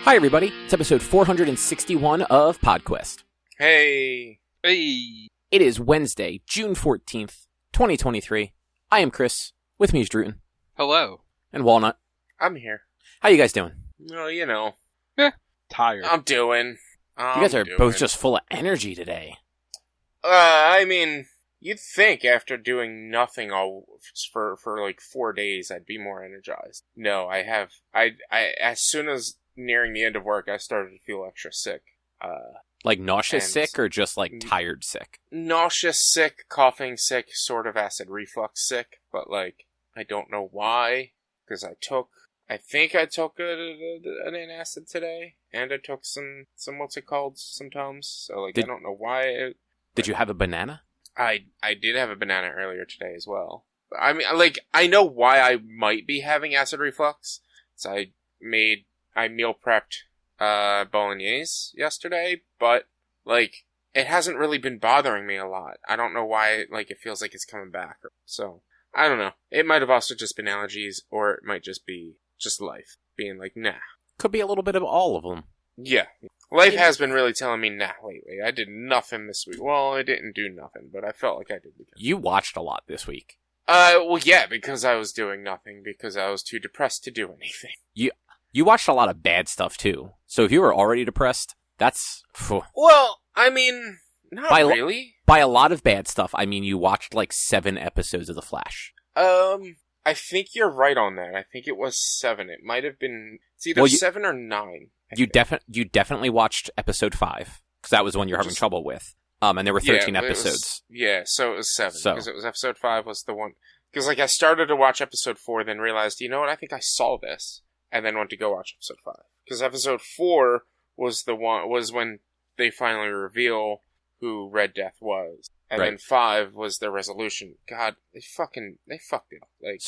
Hi, everybody. It's episode 461 of PodQuest. Hey. Hey. It is Wednesday, June 14th, 2023. I am Chris. With me is Drootin. Hello. And Walnut. I'm here. How you guys doing? Well, you know. Tired. I'm doing. You guys are both just full of energy today. I mean, you'd think after doing nothing all for like 4 days, I'd be more energized. No, I as soon as nearing the end of work, I started to feel extra sick. Like nauseous sick or just like tired sick? Nauseous sick, coughing sick, sort of acid reflux sick, but like, I don't know why, because I think I took an antacid today, and I took some what's it called, some Tums, so like, I don't know why. Did you have a banana? I did have a banana earlier today as well. I mean, like, I know why I might be having acid reflux. So I meal prepped bolognese yesterday, but like, it hasn't really been bothering me a lot. I don't know why, like, it feels like it's coming back. So, I don't know. It might have also just been allergies, or it might just be just life being like, nah. Could be a little bit of all of them. Yeah. Life has been really telling me, nah, lately. I did nothing this week. Well, I didn't do nothing, but I felt like I did. You watched a lot this week. Well, yeah, because I was doing nothing, because I was too depressed to do anything. You watched a lot of bad stuff, too. So if you were already depressed, that's... Well, I mean, not really. By a lot of bad stuff, I mean you watched like 7 episodes of The Flash. I think you're right on that. I think it was 7. It might have been... It's either 7 or 9. You definitely watched episode 5, because that was the one you're having trouble with. And there were 13 episodes. So it was 7, because it was episode 5 was the one... Because, like, I started to watch episode 4, then realized, you know what, I think I saw this, and then went to go watch episode 5. Because episode 4 was when they finally reveal who Red Death was. And then 5 was the resolution. God, they fucked it up. Like,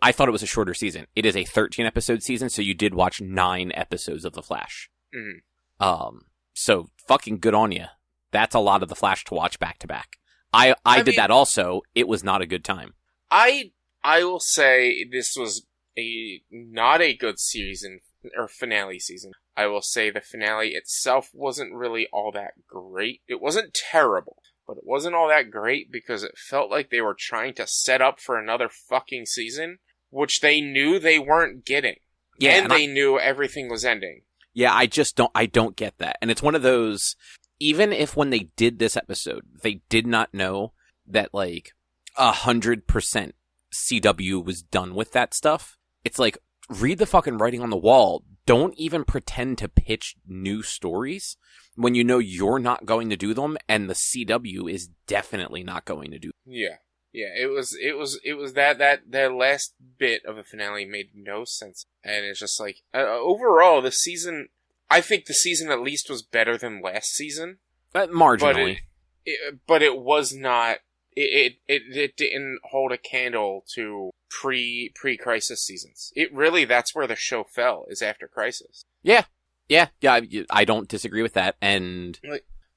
I thought it was a shorter season. It is a 13-episode season, so you did watch 9 episodes of The Flash. Mm-hmm. So fucking good on you. That's a lot of The Flash to watch back to back. I did that also. It was not a good time. I will say this was not a good season, or finale season. I will say the finale itself wasn't really all that great. It wasn't terrible, but it wasn't all that great because it felt like they were trying to set up for another fucking season, which they knew they weren't getting. Yeah, and they knew everything was ending. Yeah, I don't get that. And it's one of those, even if when they did this episode, they did not know that like 100% CW was done with that stuff. It's like, read the fucking writing on the wall. Don't even pretend to pitch new stories when you know you're not going to do them, and the CW is definitely not going to do them. Yeah. It was that last bit of the finale made no sense, and it's just like overall the season. I think the season at least was better than last season, marginally, but it was not. It didn't hold a candle to pre-Crisis seasons. It really, that's where the show fell, is after Crisis. Yeah, I don't disagree with that, and...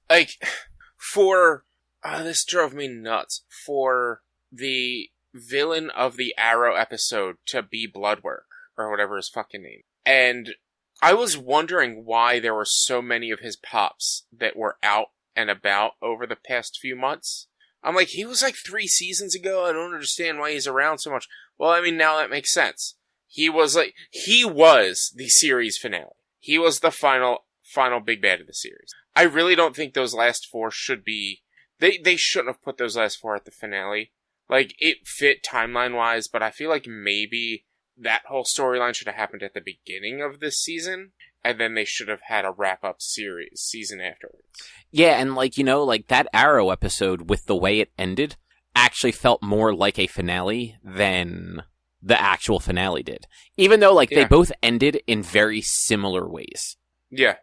Like, this drove me nuts, for the villain of the Arrow episode to be Bloodwork, or whatever his fucking name. And I was wondering why there were so many of his pops that were out and about over the past few months. I'm like, he was like 3 seasons ago. I don't understand why he's around so much. Well, I mean, now that makes sense. He was the series finale. He was the final big bad of the series. I really don't think those last 4 should be... They shouldn't have put those last 4 at the finale. Like, it fit timeline-wise, but I feel like maybe that whole storyline should have happened at the beginning of this season, and then they should have had a wrap-up season afterwards. Yeah, and like, you know, like that Arrow episode with the way it ended actually felt more like a finale than the actual finale did. Even though, like, they both ended in very similar ways. Yeah.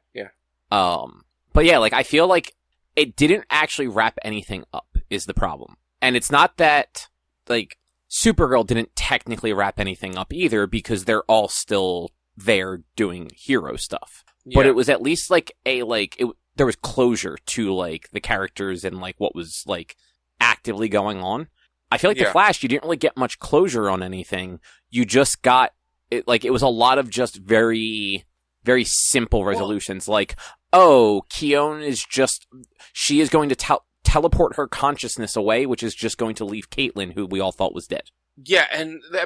But yeah, like, I feel like it didn't actually wrap anything up, is the problem. And it's not that, like, Supergirl didn't technically wrap anything up either, because they're all still there doing hero stuff. Yeah. But it was at least, like, there was closure to, like, the characters and, like, what was, like, actively going on. I feel like The Flash, you didn't really get much closure on anything. You just got, it was a lot of just very very simple resolutions, like, oh, Keone is she is going to teleport her consciousness away, which is just going to leave Caitlyn, who we all thought was dead. Yeah,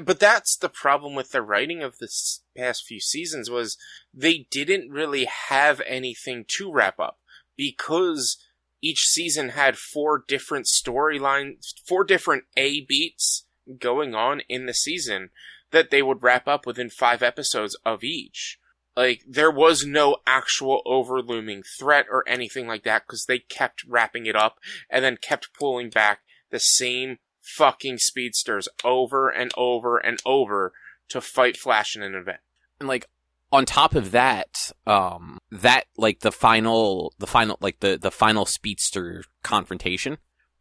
but that's the problem with the writing of this past few seasons, was they didn't really have anything to wrap up, because each season had 4 different storylines, 4 different A beats going on in the season that they would wrap up within 5 episodes of each. Like, there was no actual overlooming threat or anything like that, because they kept wrapping it up and then kept pulling back the same fucking speedsters over and over and over to fight Flash in an event. And like, on top of that, like the final speedster confrontation,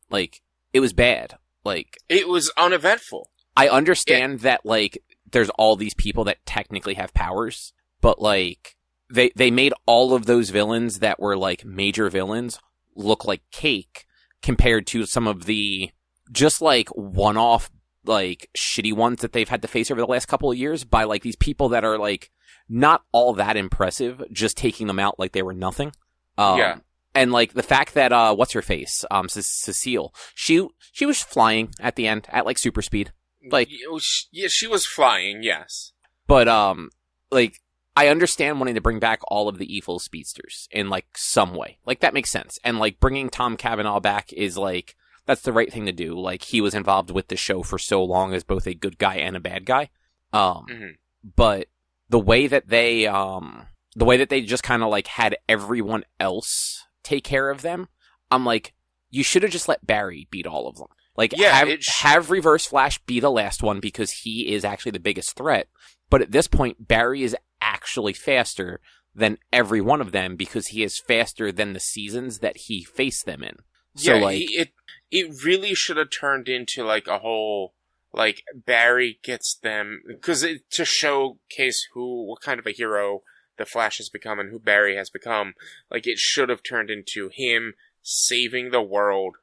like, it was bad. Like, it was uneventful. I understand that, like, there's all these people that technically have powers, but like, they made all of those villains that were like major villains look like cake compared to some of the just like one-off, like, shitty ones that they've had to face over the last couple of years by like these people that are like not all that impressive, just taking them out like they were nothing. Yeah. And like the fact that what's her face, Cecile, she was flying at the end at like super speed. Like, yeah, she was flying, yes. But like, I understand wanting to bring back all of the evil speedsters in like some way. Like, that makes sense. And like, bringing Tom Cavanaugh back is like, that's the right thing to do. Like, he was involved with the show for so long as both a good guy and a bad guy. But the way that they just kind of like had everyone else take care of them, I'm like, you should have just let Barry beat all of them. Like, yeah, have Reverse Flash be the last one, because he is actually the biggest threat. But at this point, Barry is actually faster than every one of them, because he is faster than the seasons that he faced them in. So, yeah, like, it really should have turned into like a whole, like, Barry gets them, because to showcase what kind of a hero the Flash has become and who Barry has become, like, it should have turned into him saving the world,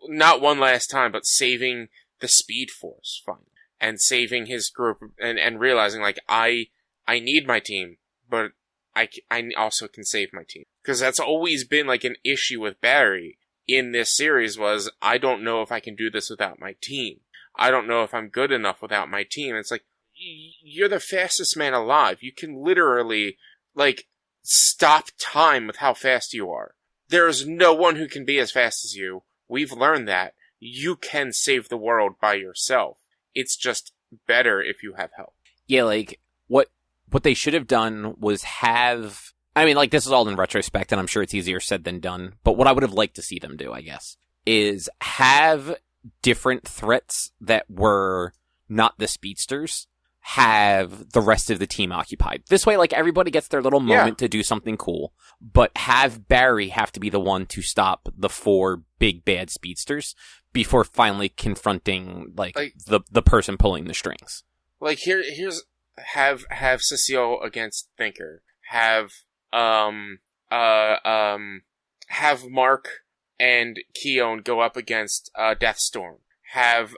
not one last time, but saving the Speed Force finally, and saving his group, and realizing, like, I need my team, but I also can save my team. Because that's always been like an issue with Barry in this series, was, I don't know if I can do this without my team. I don't know if I'm good enough without my team. It's like, you're the fastest man alive. You can literally, like, stop time with how fast you are. There's no one who can be as fast as you. We've learned that. You can save the world by yourself. It's just better if you have help. Yeah, like, what they should have done was have... I mean, like, this is all in retrospect, and I'm sure it's easier said than done, but what I would have liked to see them do, I guess, is have different threats that were not the speedsters have the rest of the team occupied. This way, like, everybody gets their little moment to do something cool, but have Barry have to be the one to stop the 4 big bad speedsters before finally confronting, like the person pulling the strings. Like, here's have Cecile against Thinker. Have Mark and Keone go up against Deathstorm. Have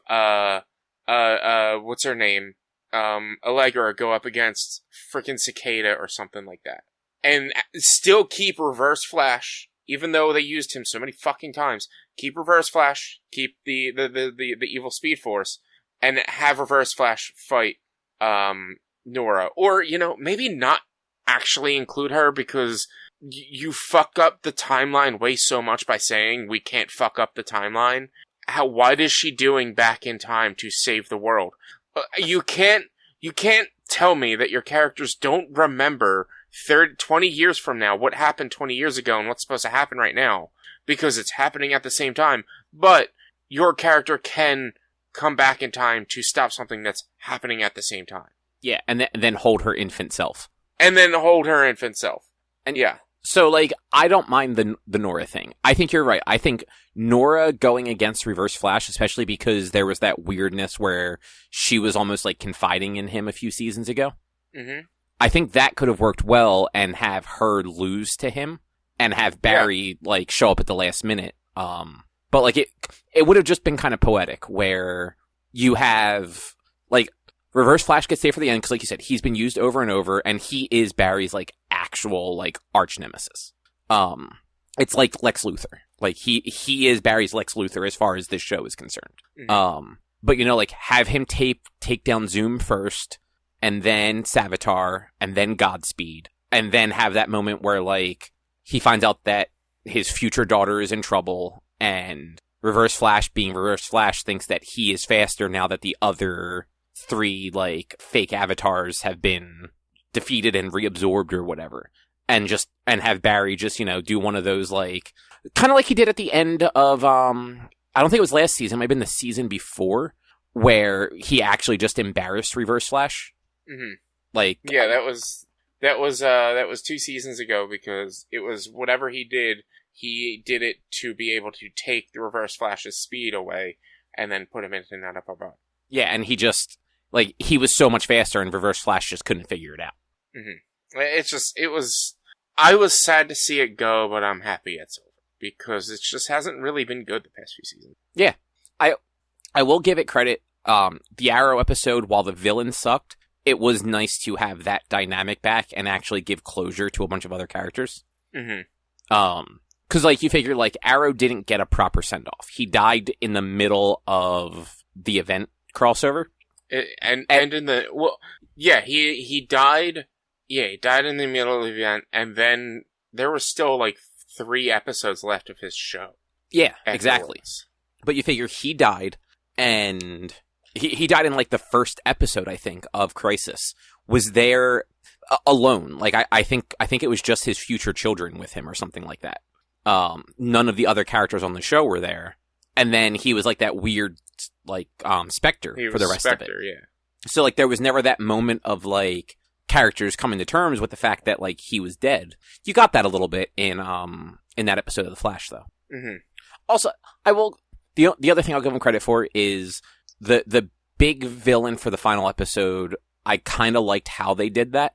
what's her name? Allegra go up against frickin' Cicada or something like that. And still keep Reverse Flash, even though they used him so many fucking times. Keep Reverse Flash, keep the evil Speed Force, and have Reverse Flash fight Nora. Or, you know, maybe not actually include her, because you fuck up the timeline way so much by saying we can't fuck up the timeline. What is she doing back in time to save the world? You can't tell me that your characters don't remember 20 years from now what happened 20 years ago and what's supposed to happen right now, because it's happening at the same time. But your character can come back in time to stop something that's happening at the same time. Yeah, and then hold her infant self. And yeah. So, like, I don't mind the Nora thing. I think you're right. I think Nora going against Reverse Flash, especially because there was that weirdness where she was almost, like, confiding in him a few seasons ago. Mm-hmm. I think that could have worked well, and have her lose to him, and have Barry, like, show up at the last minute. But, like, it would have just been kind of poetic, where you have, like, Reverse Flash gets saved for the end, because, like you said, he's been used over and over, and he is Barry's, like, actual, like, arch nemesis. It's like Lex Luthor. Like, he is Barry's Lex Luthor as far as this show is concerned. Mm-hmm. But, like, have him take down Zoom first, and then Savitar, and then Godspeed, and then have that moment where, like, he finds out that his future daughter is in trouble, and Reverse Flash, being Reverse Flash, thinks that he is faster now that the other 3, like, fake avatars have been defeated and reabsorbed or whatever. And have Barry just, do one of those, like, kind of like he did at the end of, I don't think it was last season, it might have been the season before, where he actually just embarrassed Reverse Flash. Mm-hmm. Like, yeah, that was 2 seasons ago, because it was whatever he did it to be able to take the Reverse Flash's speed away and then put him into an upper body. Yeah, and he just, like, he was so much faster and Reverse Flash just couldn't figure it out. Mm-hmm. I was sad to see it go, but I'm happy it's over, because it just hasn't really been good the past few seasons. Yeah. I will give it credit. The Arrow episode, while the villain sucked, it was nice to have that dynamic back and actually give closure to a bunch of other characters. Mm-hmm. Because, like, you figure, like, Arrow didn't get a proper send-off. He died in the middle of the event crossover. And in the... Well, yeah, he died... Yeah, he died in the middle of the event, and then there were still, like, 3 episodes left of his show. Yeah, exactly. But you figure he died, and he died in, like, the first episode, I think, of Crisis. Was there alone. Like, I think it was just his future children with him or something like that. None of the other characters on the show were there. And then he was, like, that weird, like, Spectre for the rest of it. Yeah. So, like, there was never that moment of, like, characters coming to terms with the fact that, like, he was dead. You got that a little bit in that episode of The Flash, though. Mm-hmm. Also, the other thing I'll give him credit for is the big villain for the final episode. I kind of liked how they did that.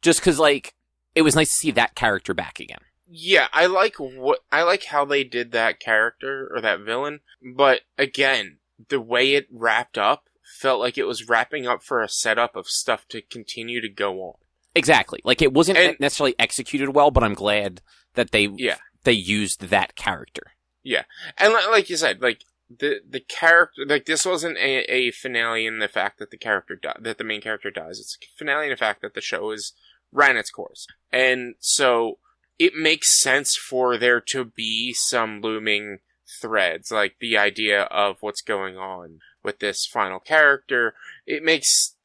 Just because, like, it was nice to see that character back again. Yeah, I like how they did that character, or that villain, but again, the way it wrapped up felt like it was wrapping up for a setup of stuff to continue to go on. Exactly. Like, it wasn't necessarily executed well, but I'm glad that they used that character. Yeah. And like you said, like, the character, like, this wasn't a finale in the fact that that the main character dies. It's a finale in the fact that the show ran its course. And so it makes sense for there to be some looming threads, like the idea of what's going on with this final character. It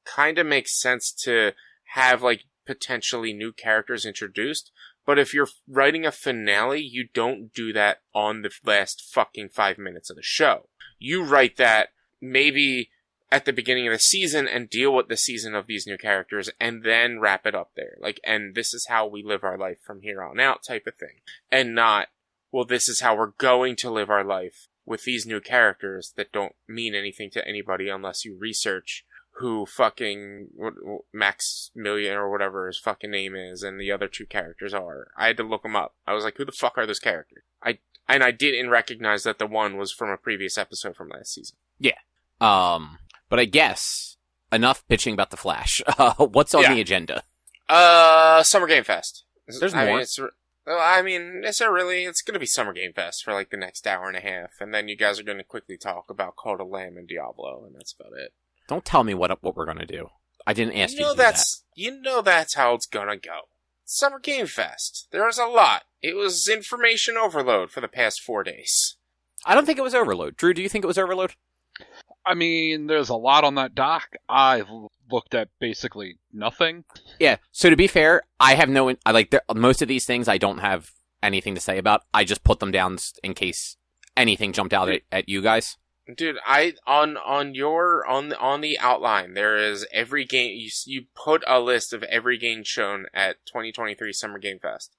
kind of makes sense to have, like, potentially new characters introduced. But if you're writing a finale, you don't do that on the last fucking 5 minutes of the show. You write that maybe at the beginning of the season and deal with the season of these new characters and then wrap it up there. Like, and this is how we live our life from here on out type of thing. And not, well, this is how we're going to live our life with these new characters that don't mean anything to anybody unless you research who fucking Maximilian or whatever his fucking name is and the other 2 characters are. I had to look them up. I was like, who the fuck are those characters? I didn't recognize that the one was from a previous episode from last season. Yeah. But I guess enough bitching about the Flash. What's on the agenda? Summer Game Fest. There's more. It's gonna be Summer Game Fest for like the next hour and a half, and then you guys are gonna quickly talk about Cult of Lamb and Diablo, and that's about it. Don't tell me what we're gonna do. I didn't ask you to do that. You know that's how it's gonna go. Summer Game Fest. There was a lot. It was information overload for the past 4 days. I don't think it was overload. Drew, do you think it was overload? I mean, there's a lot on that doc. I've looked at basically nothing. Yeah, so to be fair, I have most of these things I don't have anything to say about. I just put them down in case anything jumped out at you guys. Dude, on the outline, there is every game, you put a list of every game shown at 2023 Summer Game Fest.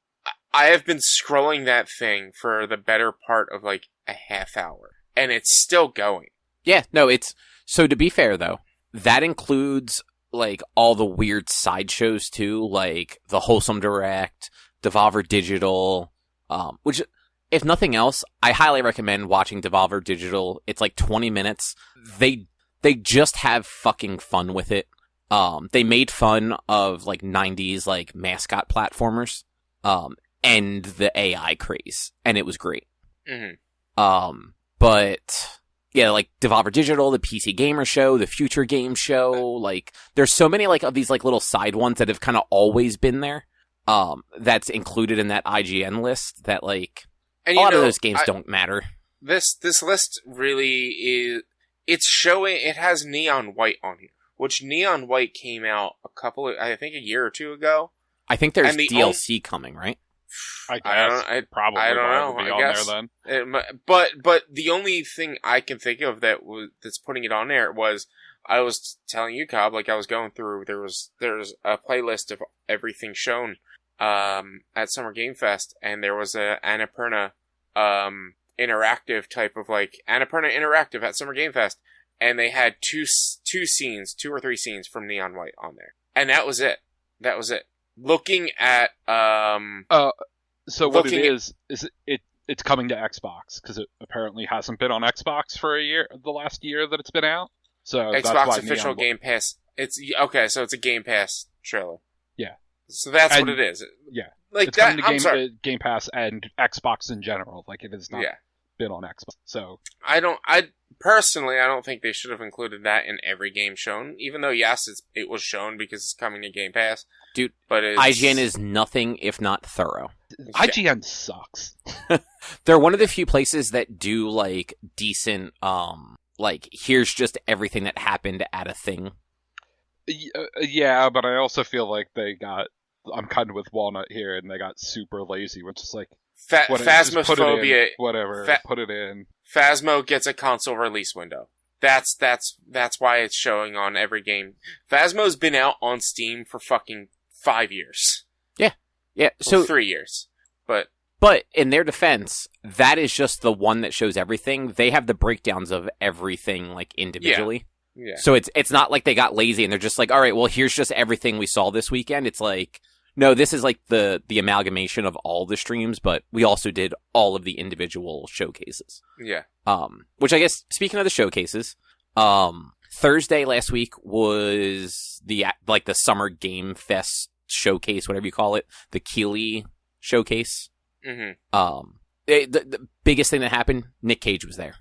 I have been scrolling that thing for the better part of like a half hour, and it's still going. Yeah, no, so to be fair though, that includes like all the weird sideshows too, like the Wholesome Direct, Devolver Digital, which, if nothing else, I highly recommend watching Devolver Digital. It's like 20 minutes. They just have fucking fun with it. They made fun of like 90s like mascot platformers, and the AI craze, and it was great. Mm-hmm. But yeah, like Devolver Digital, the PC Gamer Show, the Future Game Show, like there's so many like of these like little side ones that have kind of always been there. That's included in that IGN list that like And a lot of those games don't matter. This list really is. It's showing. It has Neon White on here, which Neon White came out I think a year or two ago. I think there's DLC coming, right? I guess. Probably. I don't know. Be I on guess. there then. But the only thing I can think of that's putting it on there was I was telling you, Cobb, like I was going through. There's a playlist of everything shown at Summer Game Fest, and there was a Annapurna interactive type of like Annapurna Interactive at Summer Game Fest, and they had two or three scenes from Neon White on there, and that was it. Looking at so what it is it's coming to Xbox because it apparently hasn't been on Xbox for the last year that it's been out. So Xbox official Game Pass. It's okay, so it's a Game Pass trailer. Yeah. So that's what it is. Yeah. Like it's that. coming to I'm sorry. Game Pass and Xbox in general. Like it has not been on Xbox. So I personally don't think they should have included that in every game shown. Even though yes, it was shown because it's coming to Game Pass. Dude, but IGN is nothing if not thorough. IGN sucks. They're one of the few places that do like decent like here's just everything that happened at a thing. Yeah, but I also feel like I'm kind of with Walnut here, and they got super lazy, which is like Phasmophobia. Put it in. Phasmo gets a console release window. That's why it's showing on every game. Phasmo's been out on Steam for fucking 5 years. Yeah. So 3 years, but in their defense, that is just the one that shows everything. They have the breakdowns of everything like individually. Yeah. So it's not like they got lazy and they're just like, all right, well, here's just everything we saw this weekend. It's like, no, this is like the amalgamation of all the streams, but we also did all of the individual showcases. Yeah. Which I guess, speaking of the showcases, Thursday last week was the Summer Game Fest showcase, whatever you call it, the Keighley showcase. Mm-hmm. The biggest thing that happened, Nick Cage was there.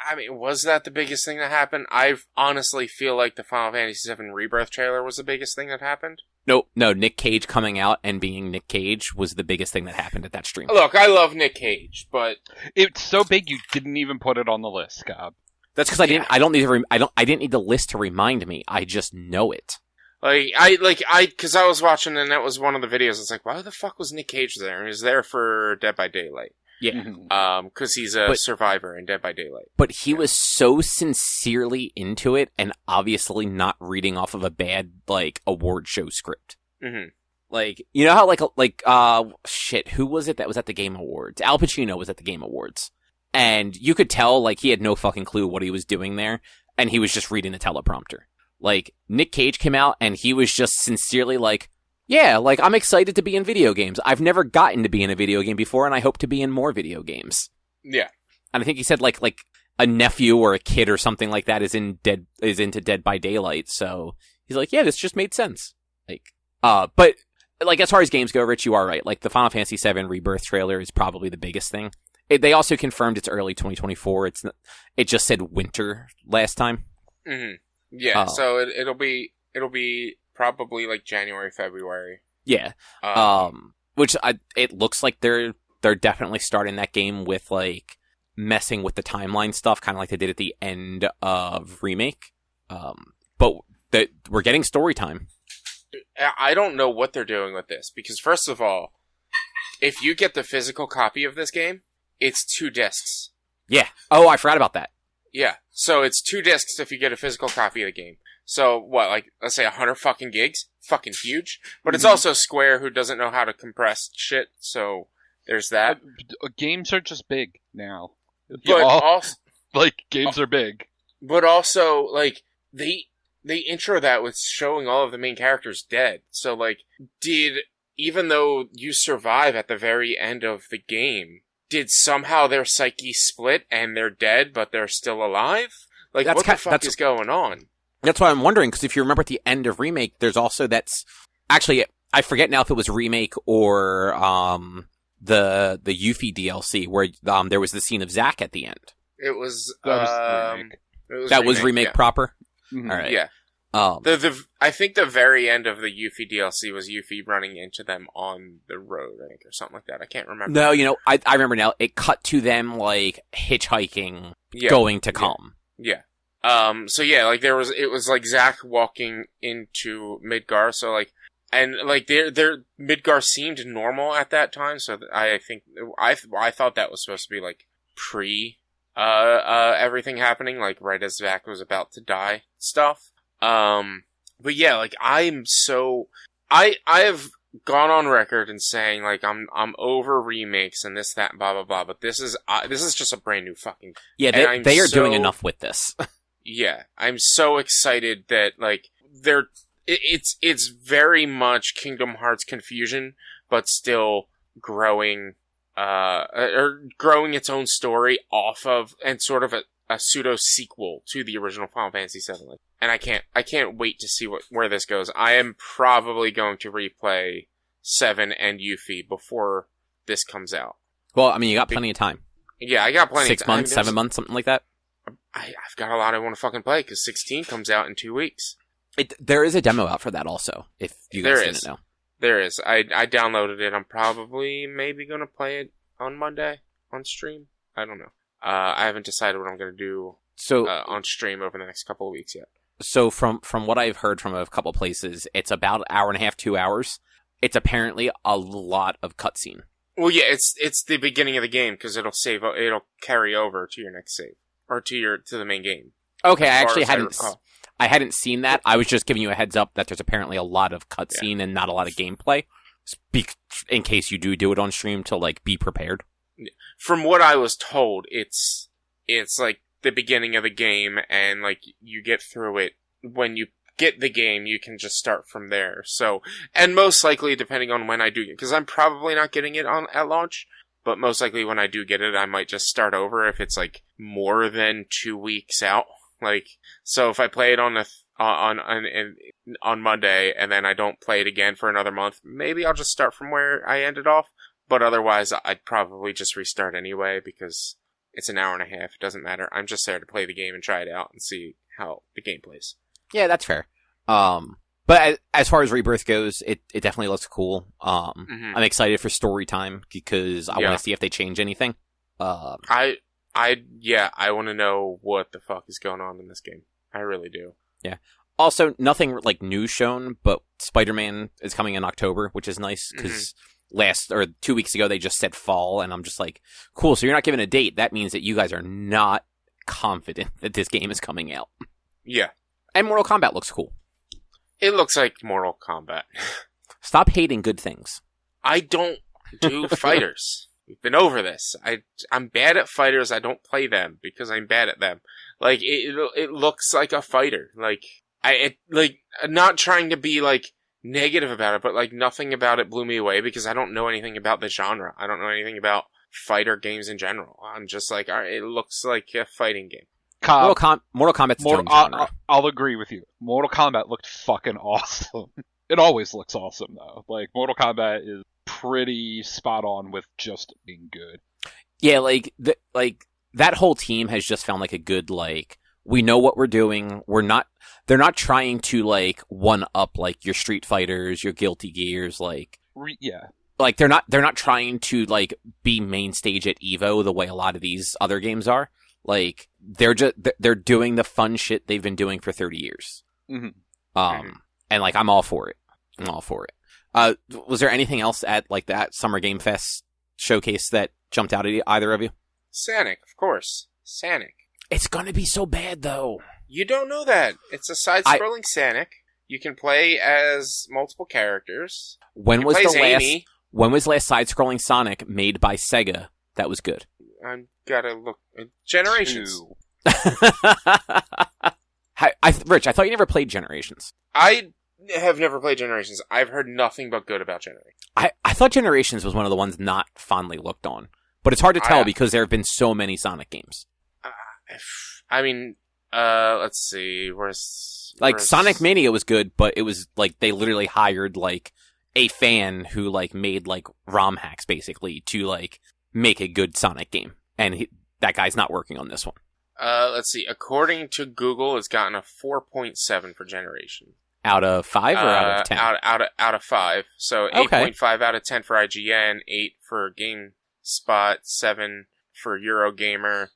I mean, was that the biggest thing that happened? I honestly feel like the Final Fantasy VII Rebirth trailer was the biggest thing that happened. No, Nick Cage coming out and being Nick Cage was the biggest thing that happened at that stream. Look, I love Nick Cage, but it's so big you didn't even put it on the list, Cobb. That's because I didn't need the list to remind me. I just know it. Because I was watching and that was one of the videos. It's like, why the fuck was Nick Cage there? He was there for Dead by Daylight. Yeah. Because he's a survivor in Dead by Daylight. But he was so sincerely into it and obviously not reading off of a bad, like, award show script. Mm-hmm. Like, you know how, who was it that was at the Game Awards? Al Pacino was at the Game Awards. And you could tell, like, he had no fucking clue what he was doing there, and he was just reading the teleprompter. Like, Nick Cage came out, and he was just sincerely like, yeah, like, I'm excited to be in video games. I've never gotten to be in a video game before, and I hope to be in more video games. Yeah. And I think he said, like a nephew or a kid or something like that is into Dead by Daylight, so he's like, yeah, this just made sense. Like, but, like, as far as games go, Rich, you are right. Like, the Final Fantasy VII Rebirth trailer is probably the biggest thing. They also confirmed it's early 2024. It just said winter last time. Mm-hmm. Yeah, so it'll be probably like January, February. Yeah. It looks like they're definitely starting that game with like messing with the timeline stuff, kind of like they did at the end of Remake. But we're getting story time. I don't know what they're doing with this because first of all, if you get the physical copy of this game, it's 2 discs. Yeah. Oh, I forgot about that. Yeah. So it's 2 discs if you get a physical copy of the game. So what, like, let's say 100 fucking gigs? Fucking huge. But it's also Square who doesn't know how to compress shit, so there's that. Games are just big now. But games are big. But also, like, they intro that with showing all of the main characters dead. So, like, even though you survive at the very end of the game, did somehow their psyche split and they're dead, but they're still alive? Like, what the fuck is going on? That's why I'm wondering, because if you remember at the end of Remake, there's also actually, I forget now if it was Remake or the Yuffie DLC, where there was the scene of Zack at the end. It was Remake. That was Remake yeah. proper? Mm-hmm. All right. Yeah. I think the very end of the Yuffie DLC was Yuffie running into them on the road, I think, or something like that. I can't remember. No, I remember now. It cut to them, like, hitchhiking, going to Calm. Yeah. So yeah, like it was like Zack walking into Midgar, so like, and like their Midgar seemed normal at that time, so I think I thought that was supposed to be like pre everything happening, like right as Zack was about to die stuff. But yeah, like I have gone on record and saying like I'm over remakes and this, that, and blah blah blah, but this is just a brand new fucking yeah. They are doing enough with this. Yeah, I'm so excited that like it's very much Kingdom Hearts Confusion, but still growing or growing its own story off of and sort of a pseudo sequel to the original Final Fantasy VII. And I can't wait to see where this goes. I am probably going to replay 7 and Yuffie before this comes out. Well, I mean, you got plenty of time. Yeah, I got plenty. 6 months, 7 months, something like that. I've got a lot I want to fucking play because 16 comes out in 2 weeks. There is a demo out for that also, if you guys didn't know. There is. I downloaded it. I'm probably maybe going to play it on Monday on stream. I don't know. I haven't decided what I'm going to do on stream over the next couple of weeks yet. So from what I've heard from a couple places, it's about an hour and a half, 2 hours. It's apparently a lot of cutscene. Well, yeah, it's the beginning of the game because it'll carry over to your next save or to the main game. Okay, I hadn't seen that. I was just giving you a heads up that there's apparently a lot of cutscene and not a lot of gameplay, in case you do it on stream to like be prepared. From what I was told, it's like the beginning of the game, and like you get through it. When you get the game, you can just start from there. So, and most likely, depending on when I do it, because I'm probably not getting it at launch, but most likely when I do get it, I might just start over if it's like more than 2 weeks out. Like, so if I play it on Monday and then I don't play it again for another month, maybe I'll just start from where I ended off. But otherwise, I'd probably just restart anyway because it's an hour and a half. It doesn't matter. I'm just there to play the game and try it out and see how the game plays. Yeah, that's fair. But as far as Rebirth goes, it definitely looks cool. I'm excited for story time because I want to see if they change anything. I want to know what the fuck is going on in this game. I really do. Yeah. Also, nothing like new shown, but Spider-Man is coming in October, which is nice because 2 weeks ago they just said fall, and I'm just like, cool. So you're not giving a date. That means that you guys are not confident that this game is coming out. Yeah. And Mortal Kombat looks cool. It looks like Mortal Kombat. Stop hating good things. I don't do fighters. We've been over this. I'm bad at fighters. I don't play them because I'm bad at them. Like it looks like a fighter. Like I'm not trying to be like negative about it, but like nothing about it blew me away because I don't know anything about the genre. I don't know anything about fighter games in general. I'm just like, all right, it looks like a fighting game. Mortal Kombat's its own genre. I'll agree with you. Mortal Kombat looked fucking awesome. It always looks awesome though. Like Mortal Kombat is pretty spot on with just being good. Yeah, that whole team has just found like a good we know what we're doing. They're not trying to one up like your Street Fighters, your Guilty Gears, Like they're not trying to be main stage at Evo the way a lot of these other games are. Like they're doing the fun shit they've been doing for 30 years. Mm-hmm. And I'm all for it. Was there anything else at that Summer Game Fest showcase that jumped out at either of you? Sonic, of course. Sonic. It's gonna be so bad though. You don't know that. It's a side-scrolling Sonic. You can play as multiple characters. When was the last side-scrolling Sonic made by Sega that was good? I gotta look. Generations. Rich, I thought you never played Generations. I have never played Generations. I've heard nothing but good about Generations. I thought Generations was one of the ones not fondly looked on. But it's hard to tell because there have been so many Sonic games. I mean, Let's see. Where's Sonic Mania was good, but it was like they literally hired like a fan who like made like ROM hacks basically to like make a good Sonic game, and that guy's not working on this one. Let's see. According to Google, it's gotten a 4.7 for Generation. Out of 5 or out of 10? Out of 5. So 8.5 out of 10 for IGN, 8 for GameSpot, 7 for Eurogamer.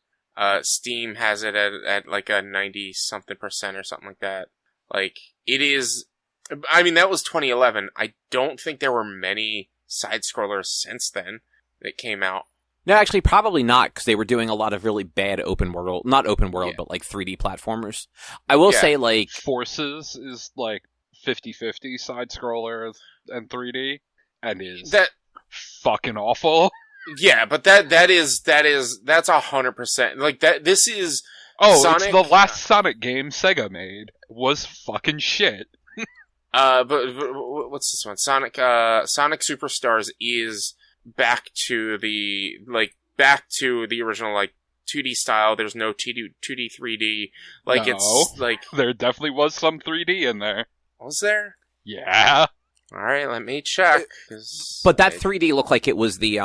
Steam has it at like a 90-something% or something like that. Like, it is... I mean, that was 2011. I don't think there were many side-scrollers since then that came out. No, actually, probably not, because they were doing a lot of really bad not open world, but like 3D platformers. I will say, like... Forces is like 50-50 side-scroller and 3D, and is fucking awful. Yeah, but that's 100%. Like, this is... Oh, Sonic... it's the last Sonic game Sega made. Was fucking shit. But what's this one? Sonic Superstars is back to the original, like, 2D style. There's no 2D, 3D. Like, it's, like... There definitely was some 3D in there. Was there? Yeah. Alright, let me check. But that 3D looked like it was the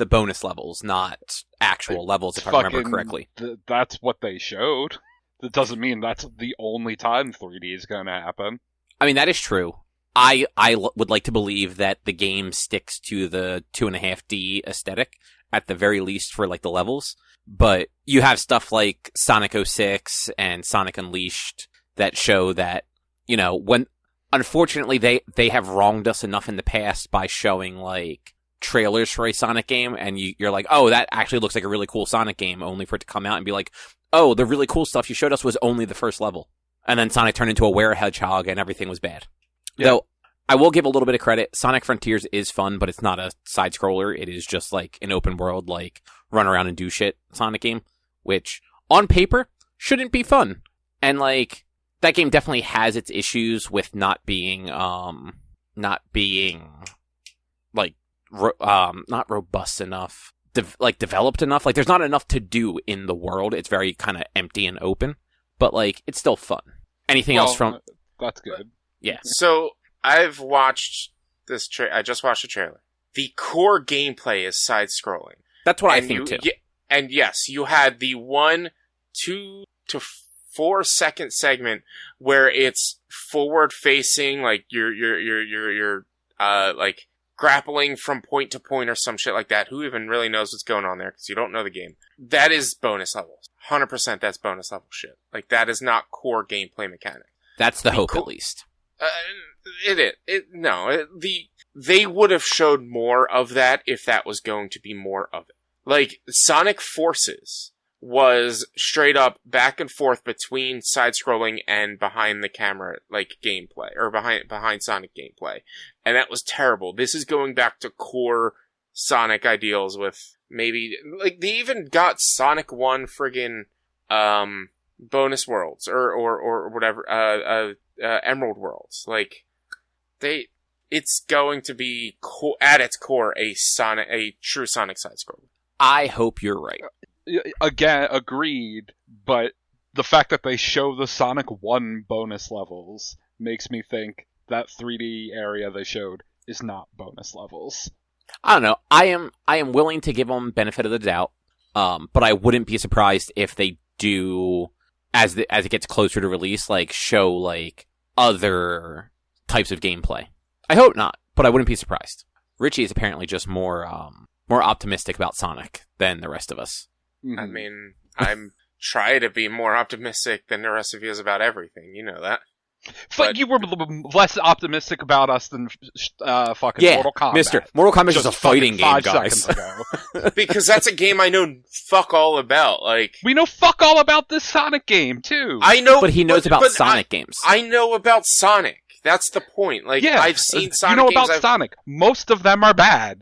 bonus levels, not actual levels, if I remember correctly. That's what they showed. That doesn't mean that's the only time 3D is going to happen. I mean, that is true. I would like to believe that the game sticks to the 2.5D aesthetic, at the very least for, like, the levels. But you have stuff like Sonic 06 and Sonic Unleashed that show that, you know, when... Unfortunately, they have wronged us enough in the past by showing, like, trailers for a Sonic game, and you're like, oh, that actually looks like a really cool Sonic game, only for it to come out and be like, oh, the really cool stuff you showed us was only the first level. And then Sonic turned into a were-hedgehog, and everything was bad. Yeah. Though, I will give a little bit of credit. Sonic Frontiers is fun, but it's not a side-scroller. It is just, like, an open-world, like, run-around-and-do-shit Sonic game, which, on paper, shouldn't be fun. And, like... That game definitely has its issues with not being not robust enough, developed enough. Like, there's not enough to do in the world. It's very kind of empty and open, but, like, it's still fun. Anything else from... That's good. Yeah. So, I've watched this I just watched the trailer. The core gameplay is side-scrolling. That's what I think, too. And yes, you had the 1, 2 to 4-second segment where it's forward facing, like you're like grappling from point to point or some shit like that. Who even really knows what's going on there? Because you don't know the game. That is bonus levels. 100% that's bonus level shit. Like, that is not core gameplay mechanic. That's the hope, at least. They would have showed more of that if that was going to be more of it. Like, Sonic Forces was straight up back and forth between side-scrolling and behind the camera, like, gameplay, or behind Sonic gameplay. And that was terrible. This is going back to core Sonic ideals with maybe, like, they even got Sonic 1 friggin', bonus worlds, or whatever, Emerald worlds. Like, it's going to be, at its core, a true Sonic side-scroller. I hope you're right. Again, agreed, but the fact that they show the Sonic 1 bonus levels makes me think that 3D area they showed is not bonus levels. I don't know. I am willing to give them benefit of the doubt, but I wouldn't be surprised if they do, as it gets closer to release, like, show, like, other types of gameplay. I hope not, but I wouldn't be surprised. Richie is apparently just more optimistic about Sonic than the rest of us. I mean, I'm trying to be more optimistic than the rest of you is about everything. You know that. But you were less optimistic about us than fucking Mortal Kombat. Mister, Mortal Kombat is a fighting game, guys. Because that's a game I know fuck all about. Like, we know fuck all about this Sonic game too. I know, but he knows about Sonic games. I know about Sonic. That's the point. Like, yeah, I've seen Sonic games. You know about Sonic. Most of them are bad.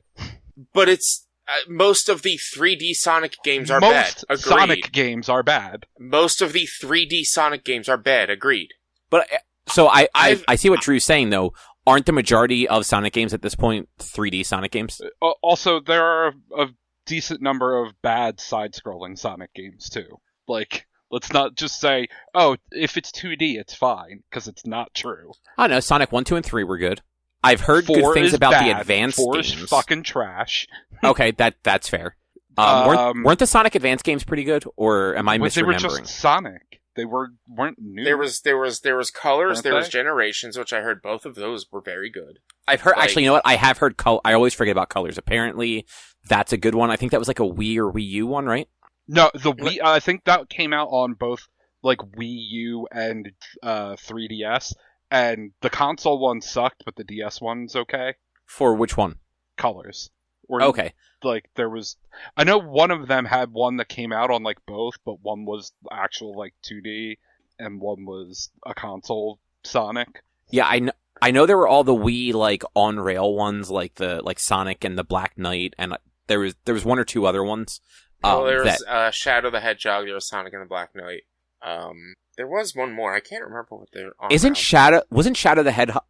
But it's... most of the 3D Sonic games are bad. Agreed. Sonic games are bad. Most of the 3D Sonic games are bad. Agreed. But so I see what Drew's saying, though. Aren't the majority of Sonic games at this point 3D Sonic games? Also, there are a decent number of bad side-scrolling Sonic games too. Like, Let's not just say, oh, if it's 2D, it's fine, because it's not true. I don't know, Sonic 1, 2, and 3 were good. I've heard 4 good things is about bad. the advanced 4 games. is fucking trash. Okay, that's fair. Weren't the Sonic Advance games pretty good, or am I misremembering? They were just Sonic. They weren't new. There was Colors, Weren't there was they? Generations, which I heard both of those were very good. I've heard, actually, you know what? I have heard I always forget about Colors. Apparently, that's a good one. I think that was like a Wii or Wii U one, right? No, the Wii. I think that came out on both like Wii U and 3DS, and the console one sucked, but the DS one's okay. For which one? Colors. Or, Okay. Like there was, I know one of them had one that came out on like both, but one was actual like 2D, and one was a console Sonic. Yeah, I know there were all the Wii like on rail ones, like the Sonic and the Black Knight, and there was one or two other ones. There was Shadow the Hedgehog. There was Sonic and the Black Knight. There was one more. I can't remember what they're on. Wasn't Shadow the Hedgehog?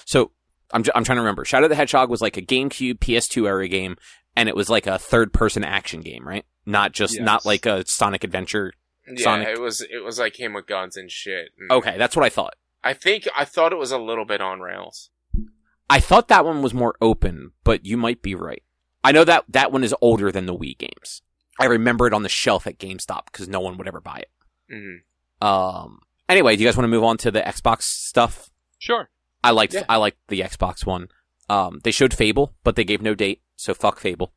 So I'm trying to remember. Shadow the Hedgehog was like a GameCube, PS2 era game, and it was like a third person action game, right? Not like a Sonic Adventure. Yeah, Sonic. it was like came with guns and shit. And Okay, that's what I thought. I thought it was a little bit on rails. I thought that one was more open, but you might be right. I know that one is older than the Wii games. I remember it on the shelf at GameStop because no one would ever buy it. Mm-hmm. Anyway, do you guys want to move on to the Xbox stuff? Sure. I liked the Xbox one. They showed Fable, but they gave no date, so fuck Fable.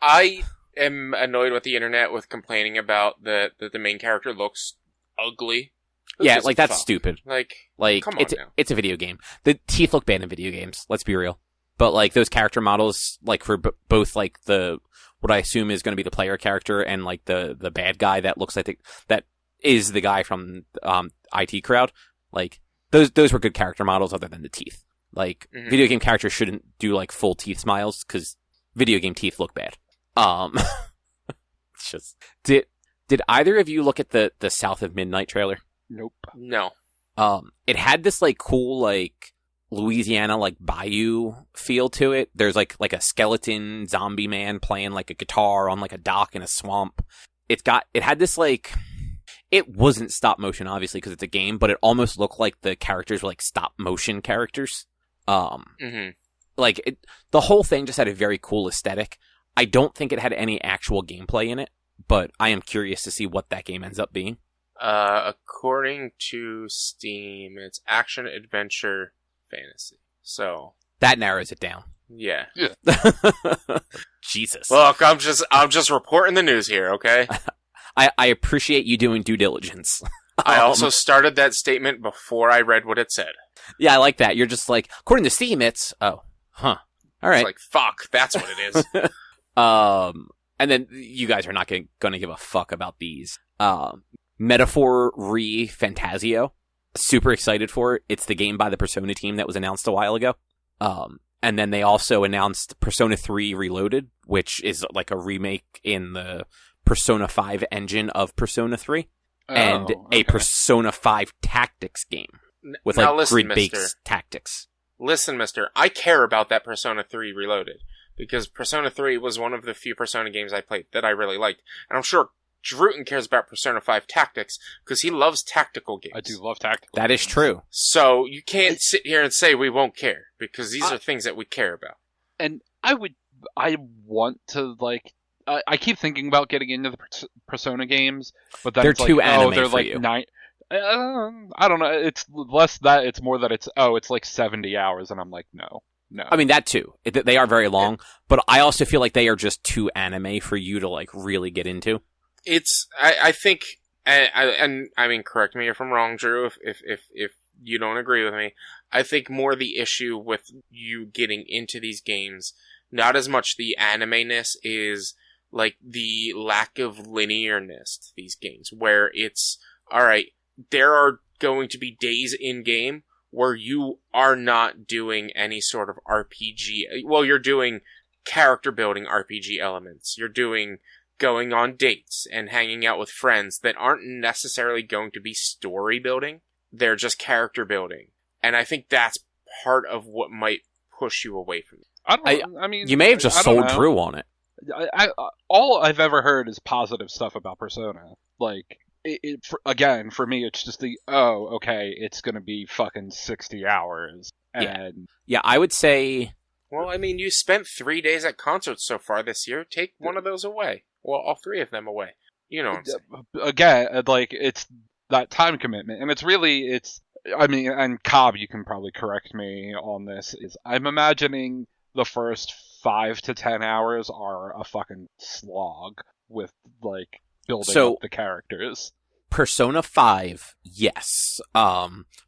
I am annoyed with the internet with complaining about that the main character looks ugly. Yeah, like that's stupid. Like come on now. It's a video game. The teeth look bad in video games. Let's be real. But like those character models, like for both like what I assume is going to be the player character and like the bad guy that looks like that is the guy from IT Crowd. Like those were good character models other than the teeth. Like video game characters shouldn't do like full teeth smiles because video game teeth look bad. It's just did either of you look at the South of Midnight trailer? Nope. No. It had this like cool like Louisiana like bayou feel to it. There's like a skeleton zombie man playing like a guitar on like a dock in a swamp. It had this like, it wasn't stop motion obviously because it's a game, but it almost looked like the characters were like stop motion characters. Like the whole thing just had a very cool aesthetic. I don't think it had any actual gameplay in it, but I am curious to see what that game ends up being. According to Steam, it's action, adventure, fantasy. So that narrows it down. Yeah. Jesus. Look, I'm just reporting the news here, okay? I appreciate you doing due diligence. I also started that statement before I read what it said. Yeah, I like that. You're just like, according to Steam, it's all right. It's like, fuck, that's what it is. And then you guys are not going to give a fuck about these. Metaphor Fantasio. Super excited for it. It's the game by the Persona team that was announced a while ago. And then they also announced Persona 3 Reloaded, which is like a remake in the Persona 5 engine of Persona 3. And a Persona 5 tactics game with now like listen, grid-based tactics. Listen, mister, I care about that Persona 3 Reloaded because Persona 3 was one of the few Persona games I played that I really liked. And I'm sure Drootin cares about Persona 5 Tactics because he loves tactical games. I do love tactical That games. is true. So you can't sit here and say we won't care because these are things that we care about. And I want to like, I keep thinking about getting into the Persona games, but then They're it's like, too anime they're for like you. I don't know. It's less that. It's more that it's like 70 hours, and I'm like, no. I mean, that too. They are very long, but I also feel like they are just too anime for you to like really get into. I think, and I mean, correct me if I'm wrong, Drew, if you don't agree with me, I think more the issue with you getting into these games, not as much the anime-ness, is like the lack of linearness to these games, where it's, alright, there are going to be days in-game where you are not doing any sort of RPG, well, you're doing character-building RPG elements, you're doing going on dates and hanging out with friends that aren't necessarily going to be story building. They're just character building. And I think that's part of what might push you away from it. I mean, you may have just sold Drew on it. All I've ever heard is positive stuff about Persona. Like, again, for me, it's just okay, it's gonna be fucking 60 hours. And yeah, I would say... Well, I mean, you spent 3 days at concerts so far this year. Take one of those away. Well, all 3 of them away. You know what I'm saying. Again, like, it's that time commitment. And I mean, and Cobb, you can probably correct me on this, is I'm imagining the first 5 to 10 hours are a fucking slog with, like, building up the characters. Persona 5, yes.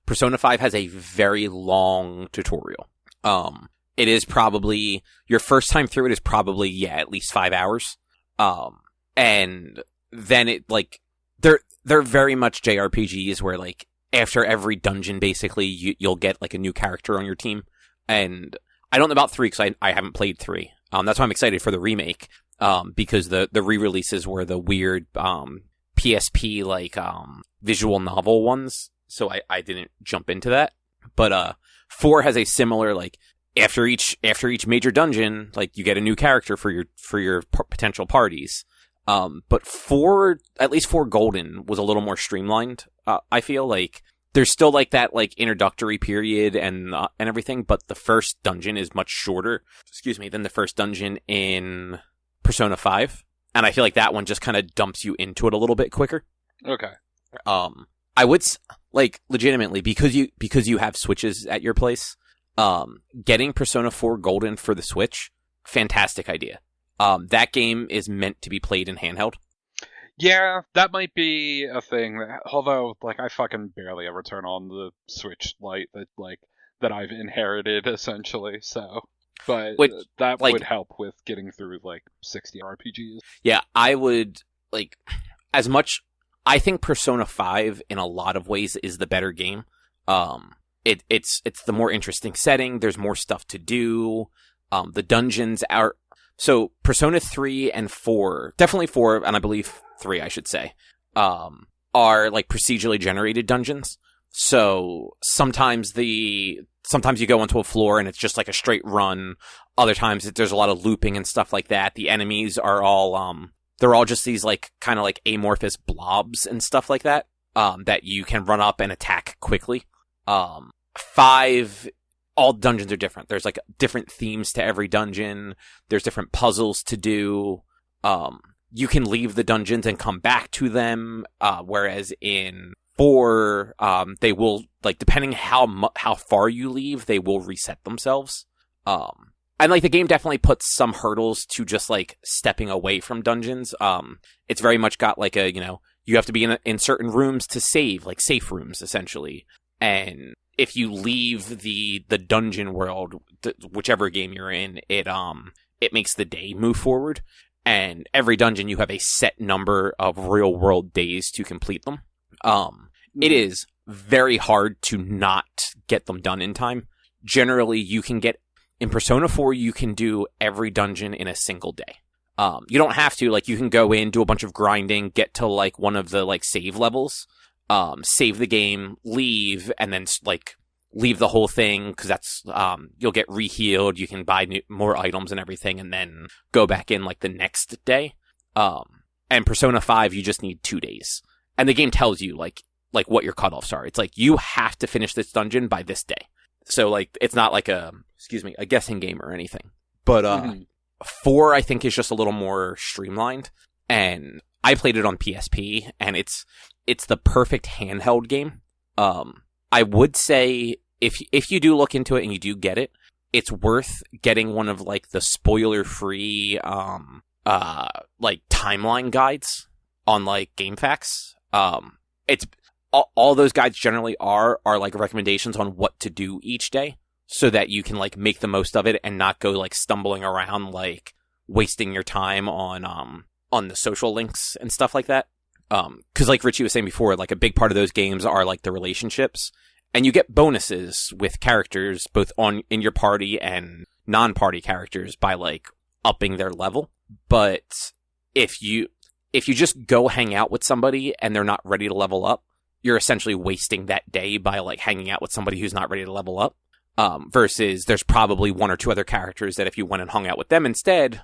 Persona 5 has a very long tutorial. It is probably, your first time through it is probably, at least 5 hours. And then it, like, they're very much JRPGs where, like, after every dungeon, basically, you'll get, like, a new character on your team. And I don't know about 3, because I haven't played 3. That's why I'm excited for the remake, because the re-releases were the weird, PSP, like, visual novel ones. So I didn't jump into that. But, 4 has a similar, like, after each major dungeon, like, you get a new character for your potential parties. But at least 4 Golden was a little more streamlined. I feel like there's still, like, that, like, introductory period and everything, but the first dungeon is much shorter, than the first dungeon in Persona 5. And I feel like that one just kind of dumps you into it a little bit quicker. Okay. I would, like, legitimately, because you have Switches at your place, getting Persona 4 Golden for the Switch, fantastic idea. That game is meant to be played in handheld. Yeah, that might be a thing. Although, like, I fucking barely ever turn on the Switch Lite that I've inherited, essentially, so... But that would help with getting through, like, 60 RPGs. Yeah, I would, like, as much... I think Persona 5, in a lot of ways, is the better game. It's the more interesting setting, there's more stuff to do, the dungeons are... So, Persona 3 and 4, definitely 4, and I believe 3, I should say, are, like, procedurally generated dungeons. So, sometimes you go onto a floor and it's just like a straight run. Other times there's a lot of looping and stuff like that. The enemies are all, they're all just these, like, kind of like amorphous blobs and stuff like that, that you can run up and attack quickly. 5, all dungeons are different. There's, like, different themes to every dungeon. There's different puzzles to do. You can leave the dungeons and come back to them, whereas in 4, they will, like, depending how far you leave, they will reset themselves. And, like, the game definitely puts some hurdles to just, like, stepping away from dungeons. It's very much got, like, you have to be in certain rooms to save, like, safe rooms, essentially. And if you leave the dungeon world, whichever game you're in, it makes the day move forward. And every dungeon, you have a set number of real-world days to complete them. It is very hard to not get them done in time. Generally, in Persona 4, you can do every dungeon in a single day. You don't have to, like, you can go in, do a bunch of grinding, get to, like, one of the, like, save levels, save the game, leave, and then, like, leave the whole thing, because that's, you'll get re-healed, you can buy more items and everything, and then go back in, like, the next day. And Persona 5, you just need 2 days. And the game tells you, like what your cutoffs are. It's like, you have to finish this dungeon by this day. So, like, it's not like a guessing game or anything. But, 4, I think, is just a little more streamlined. And I played it on PSP, and it's the perfect handheld game. I would say, if you do look into it and you do get it, it's worth getting one of, like, the spoiler-free, like, timeline guides on, like, GameFAQs. It's all those guides generally are like recommendations on what to do each day, so that you can, like, make the most of it and not go, like, stumbling around, like, wasting your time on the social links and stuff like that. 'Cause like Richie was saying before, like, a big part of those games are, like, the relationships, and you get bonuses with characters both in your party and non-party characters by, like, upping their level. But if you just go hang out with somebody and they're not ready to level up, you're essentially wasting that day by, like, hanging out with somebody who's not ready to level up. Versus there's probably 1 or 2 other characters that if you went and hung out with them instead,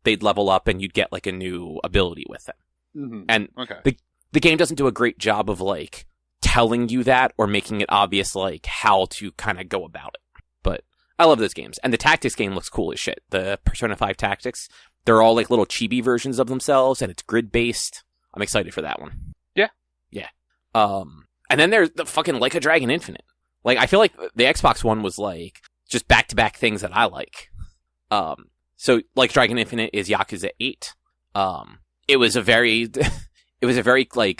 they'd level up and you'd get, like, a new ability with them. Mm-hmm. And okay. the game doesn't do a great job of like telling you that or making it obvious like how to kind of go about it. But I love those games, and the tactics game looks cool as shit. The Persona 5 Tactics, they're all like little chibi versions of themselves, and it's grid based. I'm excited for that one. Yeah. And then there's the fucking Like a Dragon Infinite. Like, I feel like the Xbox One was like just back to back things that I like. So Like Dragon Infinite is Yakuza 8. It was a very like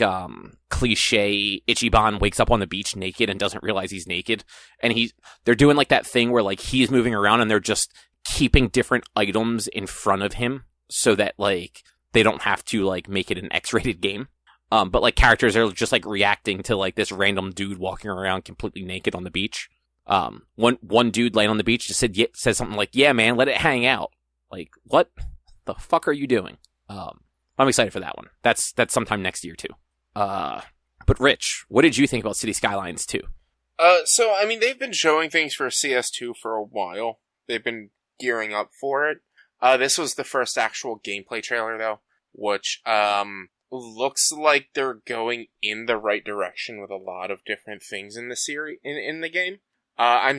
cliche Ichiban wakes up on the beach naked and doesn't realize he's naked, and they're doing like that thing where like he's moving around and they're just keeping different items in front of him so that like they don't have to like make it an X-rated game. But like characters are just like reacting to like this random dude walking around completely naked on the beach. One dude laying on the beach just says something like, "Yeah, man, let it hang out." Like, what the fuck are you doing? I'm excited for that one. That's sometime next year too. But Rich, what did you think about City Skylines 2? So I mean, they've been showing things for CS2 for a while. They've been gearing up for it. This was the first actual gameplay trailer though, which looks like they're going in the right direction with a lot of different things in the series in the game. I'm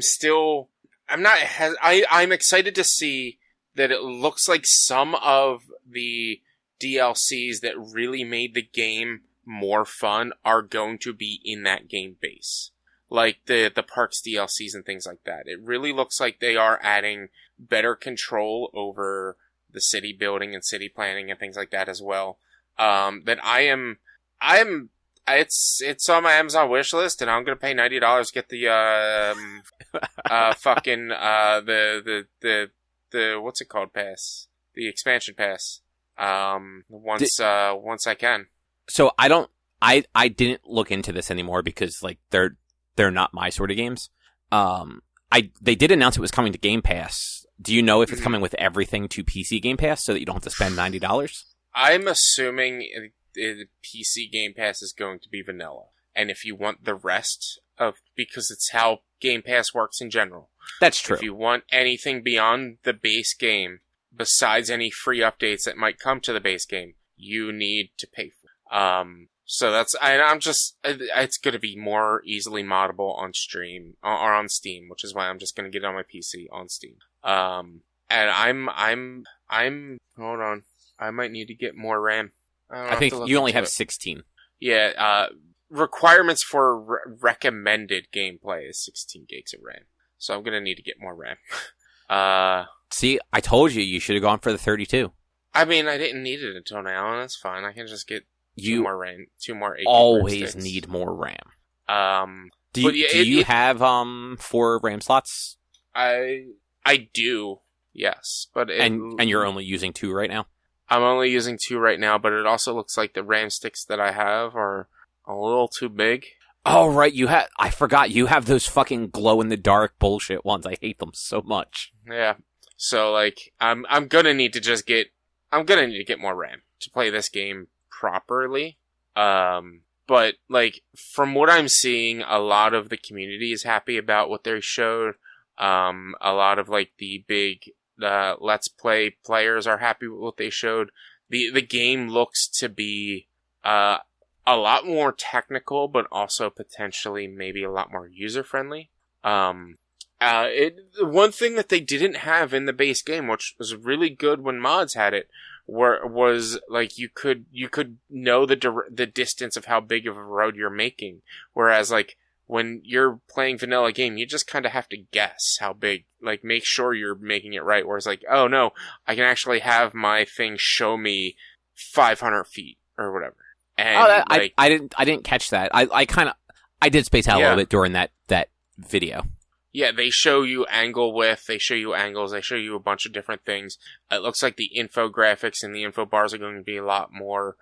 excited to see that it looks like some of the DLCs that really made the game more fun are going to be in that game base. Like the parks DLCs and things like that. It really looks like they are adding better control over the city building and city planning and things like that as well. That it's on my Amazon wish list, and I'm gonna pay $90 to get the the what's it called pass, the expansion pass. Once I can. So I didn't look into this anymore because like they're not my sort of games. They did announce it was coming to Game Pass. Do you know if it's coming with everything to PC Game Pass so that you don't have to spend $90? I'm assuming the PC Game Pass is going to be vanilla. And if you want the rest because it's how Game Pass works in general. That's true. If you want anything beyond the base game, besides any free updates that might come to the base game, you need to pay for. So it's going to be more easily moddable on stream or on Steam, which is why I'm just going to get it on my PC on Steam. And I'm hold on. I might need to get more RAM. I think you only have 16. Yeah, requirements for recommended gameplay is 16 gigs of RAM. So I'm going to need to get more RAM. See, I told you should have gone for the 32. I mean, I didn't need it until now, and that's fine. I can just get two more RAM, 8 always need more RAM. Do you have 4 RAM slots? I do, yes, but and you're only using 2 right now. I'm only using 2 right now, but it also looks like the RAM sticks that I have are a little too big. Oh right, I forgot you have those fucking glow in the dark bullshit ones. I hate them so much. Yeah. So like I'm gonna need to get more RAM to play this game properly. But like from what I'm seeing, a lot of the community is happy about what they showed. A lot of like the big Let's Play players are happy with what they showed. The game looks to be a lot more technical, but also potentially maybe a lot more user friendly. One thing that they didn't have in the base game, which was really good when mods had it, was like you could know the distance of how big of a road you're making, whereas like when you're playing vanilla game, you just kind of have to guess how big, like make sure you're making it right. Whereas like, oh no, I can actually have my thing show me 500 feet or whatever. And I didn't catch that. I did space out a little bit during that video. Yeah, they show you angle width, they show you angles, they show you a bunch of different things. It looks like the infographics and the info bars are going to be a lot more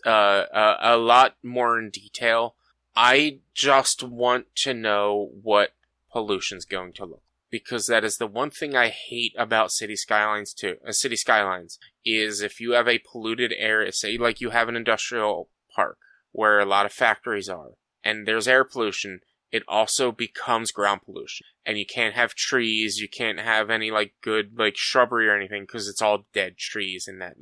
in detail. I just want to know what pollution's going to look, because that is the one thing I hate about City Skylines is if you have a polluted area, say like you have an industrial park where a lot of factories are, and there's air pollution, it also becomes ground pollution. And you can't have trees, you can't have any like good like shrubbery or anything, because it's all dead trees in that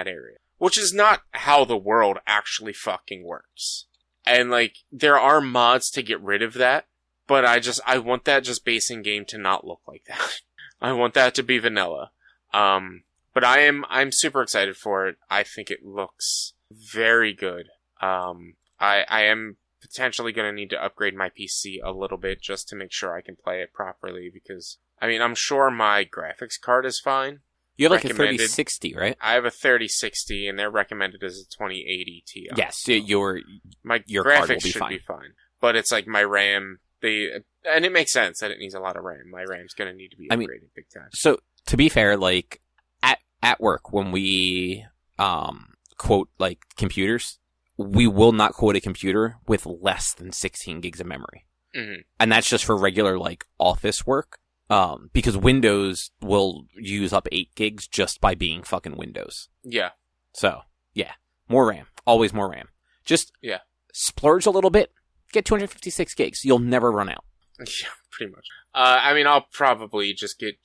area. which is not how the world actually fucking works. And, like, there are mods to get rid of that, but I want that just base in game to not look like that. I want that to be vanilla. But I'm super excited for it. I think it looks very good. I am potentially going to need to upgrade my PC a little bit just to make sure I can play it properly because, I mean, I'm sure my graphics card is fine. You have like a 3060, right? I have a 3060 and they're recommended as a 2080 Ti. Yes, your graphics should be fine. But it's like my RAM, and it makes sense that it needs a lot of RAM. My RAM's going to need to be upgraded big time. So, to be fair, like, at work, when we quote, like, computers, we will not quote a computer with less than 16 gigs of memory. Mm-hmm. And that's just for regular, like, office work. Because Windows will use up 8 gigs just by being fucking Windows. Yeah. So, yeah. More RAM. Always more RAM. Just splurge a little bit. Get 256 gigs. You'll never run out. Yeah, pretty much. I mean, I'll probably just get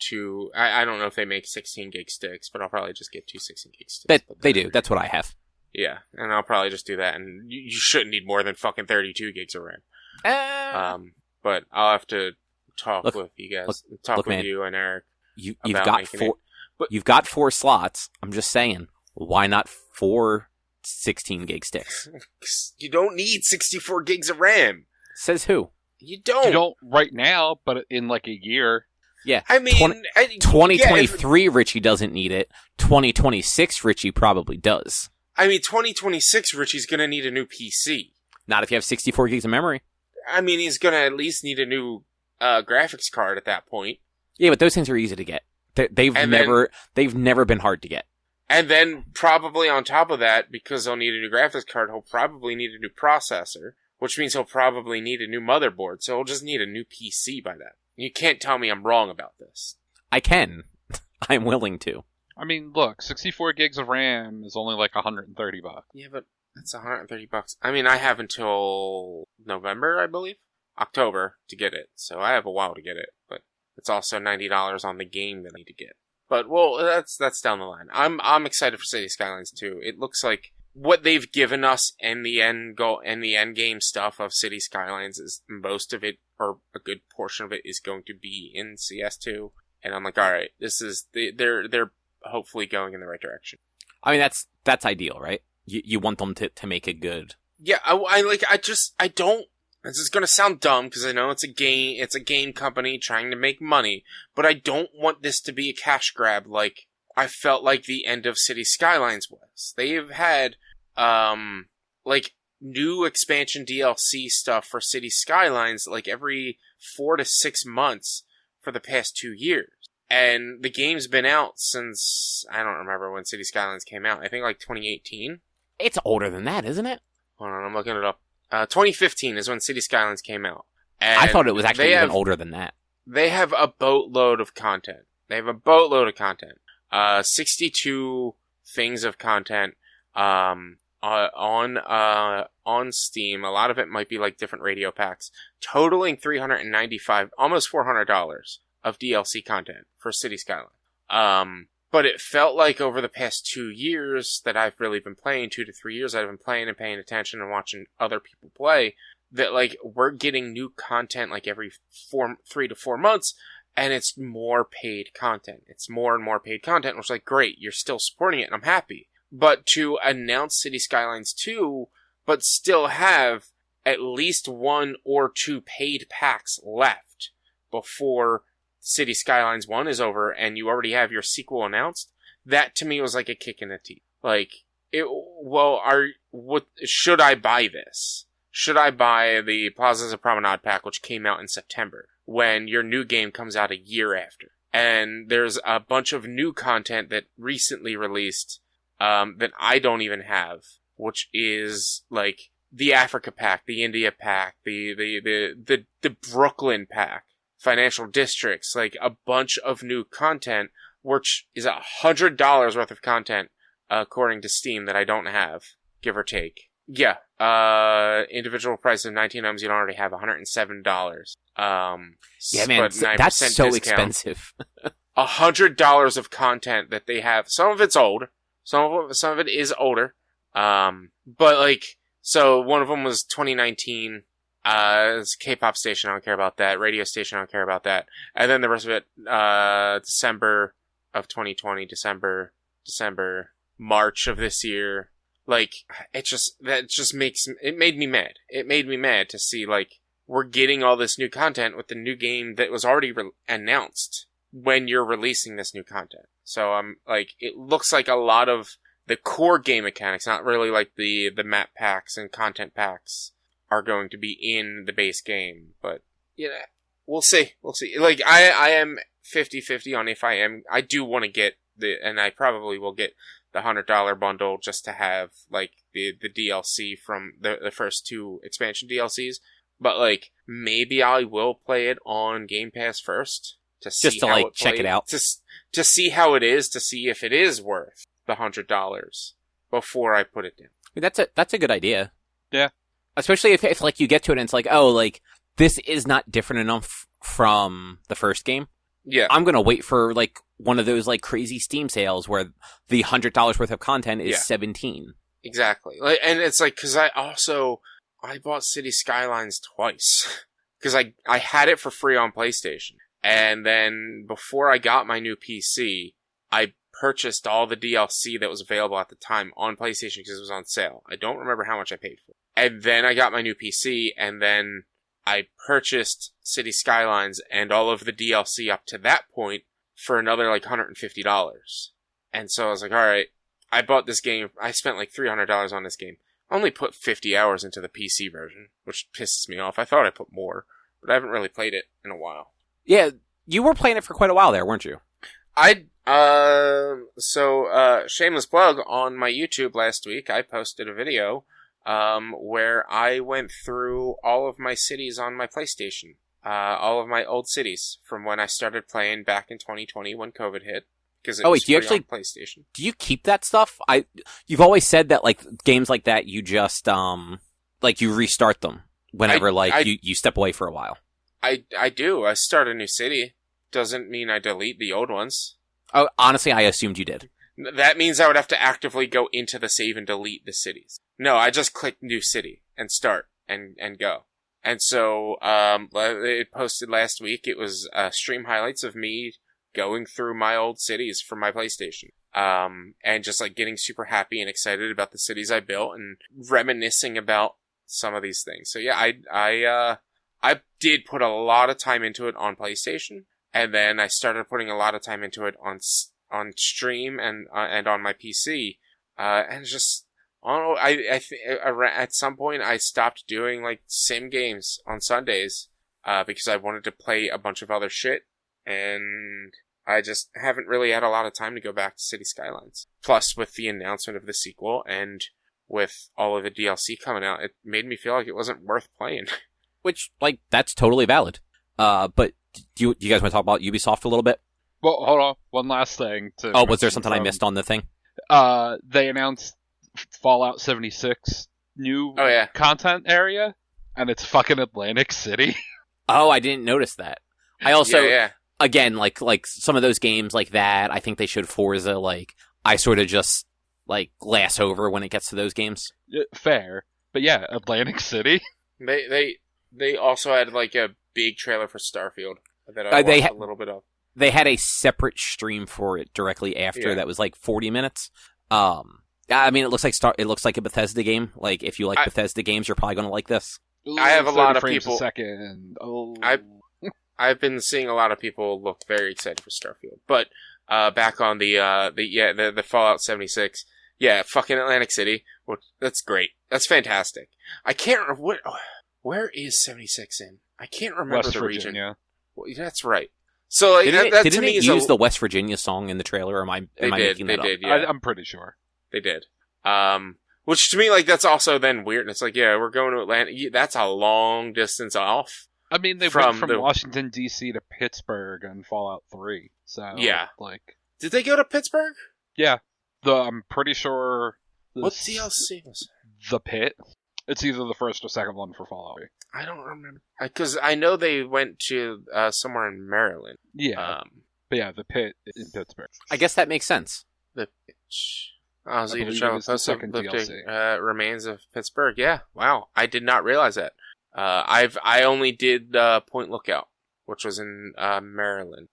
I don't know if they make 16 gig sticks, but I'll probably just get 2 16 gig sticks. They do. That's what I have. Yeah, and I'll probably just do that, and you shouldn't need more than fucking 32 gigs of RAM. But I'll have to talk with you guys. Talk with you and Eric. You've got 4 slots. I'm just saying, why not 4 16 gig sticks? You don't need 64 gigs of RAM. Says who? You don't. You don't right now, but in like a year. Yeah. I mean, 2023 Richie doesn't need it. 2026 Richie probably does. I mean, 2026 Richie's going to need a new PC. Not if you have 64 gigs of memory. I mean, he's going to at least need a new graphics card at that point. Yeah, but those things are easy to get. They've never been hard to get. And then probably on top of that, because he'll need a new graphics card, he'll probably need a new processor, which means he'll probably need a new motherboard. So he'll just need a new PC by then. You can't tell me I'm wrong about this. I can. I'm willing to. I mean, look, 64 gigs of RAM is only like $130. Yeah, but that's $130. I mean, I have until November, I believe. October to get it. So I have a while to get it, but it's also $90 on the game that I need to get. But well, that's down the line. I'm excited for City Skylines 2. It looks like what they've given us in the end game stuff of City Skylines is most of it, or a good portion of it, is going to be in CS2. And I'm like, all right, this is they're hopefully going in the right direction. I mean, that's ideal, right? You want them to make it good. Yeah, I don't. This is going to sound dumb because I know it's a game company trying to make money, but I don't want this to be a cash grab like I felt like the end of City Skylines was. They've had, like, new expansion DLC stuff for City Skylines, like, every 4 to 6 months for the past 2 years. And the game's been out since, I don't remember when City Skylines came out. I think, like, 2018? It's older than that, isn't it? Hold on, I'm looking it up. 2015 is when City Skylines came out. And I thought it was actually even older than that. They have a boatload of content. 62 things of content on Steam. A lot of it might be like different radio packs, totaling $395, almost $400 of DLC content for City Skylines. But it felt like over the past 2 years that I've really been playing, 2 to 3 years I've been playing and paying attention and watching other people play, that like we're getting new content like every 3 to 4 months, and it's more paid content. It's more and more paid content, which is like, great, you're still supporting it, and I'm happy. But to announce City Skylines 2, but still have at least 1 or 2 paid packs left before City Skylines 1 is over and you already have your sequel announced, that to me was like a kick in the teeth. Like, should I buy this? Should I buy the Plazas of Promenade pack, which came out in September, when your new game comes out a year after? And there's a bunch of new content that recently released, that I don't even have, which is like the Africa pack, the India pack, the Brooklyn pack, financial districts, like a bunch of new content, which is $100 worth of content, according to Steam, that I don't have, give or take. Yeah, individual price of 19 items you don't already have, $107. Yeah, man, that's so discount. Expensive. $100 of content that they have. Some of it's old, Some of it is older. But like, so one of them was 2019. It's a K-pop station. I don't care about that. Radio station. I don't care about that. And then the rest of it, December of 2020, December, March of this year. Like, it made me mad. It made me mad to see, like, we're getting all this new content with the new game that was already announced when you're releasing this new content. So I'm like, it looks like a lot of the core game mechanics, not really like the map packs and content packs, are going to be in the base game. But yeah, we'll see. Like, I am 50-50 on if I do want to get and I probably will get the $100 bundle just to have like the DLC from the first 2 expansion DLCs. But like, maybe I will play it on Game Pass first to see just to how like check it out, to see how it is, to see if it is worth the $100 before I put it down. That's a good idea. Yeah. Especially if like you get to it and it's like, oh, like this is not different enough from the first game. Yeah. I'm going to wait for like one of those like crazy Steam sales where the $100 worth of content is $17. Exactly. Like, and it's like, cause I bought City Skylines twice cause I had it for free on PlayStation. And then before I got my new PC, I purchased all the DLC that was available at the time on PlayStation because it was on sale. I don't remember how much I paid for it. And then I got my new PC, and then I purchased City Skylines and all of the DLC up to that point for another like $150. And so I was like, alright, I bought this game. I spent like $300 on this game. I only put 50 hours into the PC version, which pisses me off. I thought I put more, but I haven't really played it in a while. Yeah, you were playing it for quite a while there, weren't you? Shameless plug, on my YouTube last week, I posted a video where I went through all of my cities on my PlayStation. All of my old cities from when I started playing back in 2020 when COVID hit. Because it was free on PlayStation. Do you keep that stuff? You've always said that like games like that, you just like you restart them whenever you step away for a while. I do. I start a new city. Doesn't mean I delete the old ones. Oh, honestly, I assumed you did. That means I would have to actively go into the save and delete the cities. No, I just click new city and start and go. And so, it posted last week. It was stream highlights of me going through my old cities from my PlayStation. And just like getting super happy and excited about the cities I built and reminiscing about some of these things. So yeah, I did put a lot of time into it on PlayStation, and then I started putting a lot of time into it on stream and on my PC. And just, I don't know, at some point I stopped doing like sim games on Sundays, because I wanted to play a bunch of other shit, and I just haven't really had a lot of time to go back to City Skylines. Plus, with the announcement of the sequel and with all of the DLC coming out, it made me feel like it wasn't worth playing. Which, like, that's totally valid. But do you guys want to talk about Ubisoft a little bit? Well, hold on. One last thing. Was there something I missed on the thing? They announced Fallout 76 new content area, and it's fucking Atlantic City. Oh, I didn't notice that. I also, again, like some of those games like that, I think they showed Forza, like, I sort of just, like, glass over when it gets to those games. Fair. But yeah, Atlantic City. They also had, like, a big trailer for Starfield that I watched a little bit of. They had a separate stream for it directly after that was, like, 40 minutes. I mean, it looks like a Bethesda game. Like, if you like Bethesda games, you're probably going to like this. I have a lot of people. A second. Oh. I've been seeing a lot of people look very excited for Starfield. But back on the Fallout 76, fucking Atlantic City. That's great. That's fantastic. I can't remember where is 76 in? I can't remember West the Virginia. region. Well, that's right. So like, didn't to me it use the West Virginia song in the trailer? Or am I making that up? Yeah. I'm pretty sure they did. Which to me, like, that's also then weird. And it's like, we're going to Atlanta. That's a long distance off. I mean, they went from Washington, D.C. to Pittsburgh on Fallout 3. So, like... Did they go to Pittsburgh? Yeah. I'm pretty sure... What DLC was it? The Pit. It's either the first or second one for Fallout 3. I don't remember. Because I know they went to somewhere in Maryland. Yeah. But yeah, the Pit in Pittsburgh. I guess that makes sense. The pitch. Ozzy believe the it Travel was the second Post-Uplifting DLC. Remains of Pittsburgh. Yeah, wow, I did not realize that. I only did Point Lookout, which was in Maryland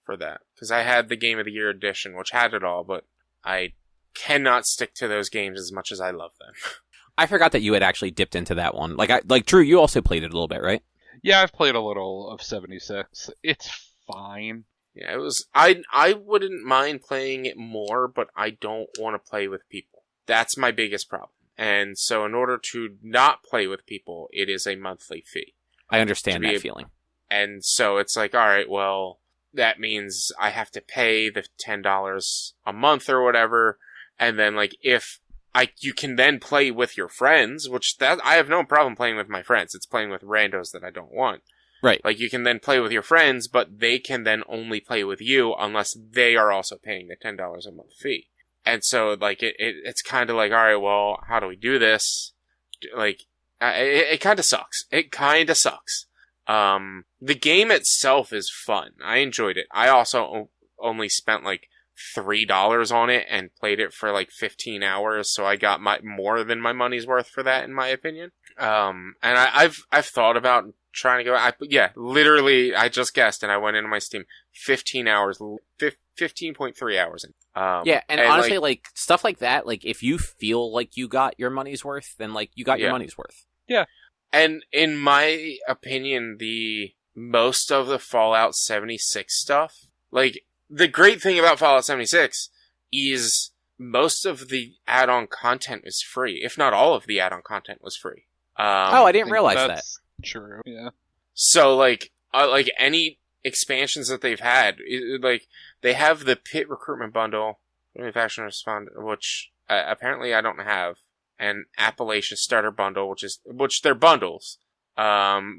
for that, because I had the Game of the Year edition, which had it all, but I cannot stick to those games as much as I love them. I forgot that you had actually dipped into that one. Like Drew, you also played it a little bit, right? Yeah, I've played a little of 76. It's fine. Yeah, it was. I wouldn't mind playing it more, but I don't want to play with people. That's my biggest problem. And so in order to not play with people, it is a monthly fee. I understand that feeling. And so it's like, all right, well, that means I have to pay the $10 a month or whatever. And then like you can then play with your friends, which I have no problem playing with my friends. It's playing with randos that I don't want. Right. Like you can then play with your friends, but they can then only play with you unless they are also paying the $10 a month fee. And so like it's kind of like, all right, well, how do we do this? Like it kind of sucks. It kind of sucks. The game itself is fun. I enjoyed it. I also only spent like $3 on it and played it for like 15 hours, so I got more than my money's worth for that, in my opinion. And I've thought about trying to go. Literally, I just guessed, and I went into my Steam. 15 hours, 15.3 hours. And honestly, like stuff like that, like if you feel like you got your money's worth, then like you got your money's worth. Yeah. And in my opinion, the most of the Fallout 76 stuff, like the great thing about Fallout 76 is most of the add-on content is free. If not all of the add-on content was free. I didn't realize that. True. Yeah. So like any expansions that they've had, like they have the Pit Recruitment Bundle, Faction Respond, which apparently I don't have, and Appalachia Starter Bundle, which they're bundles,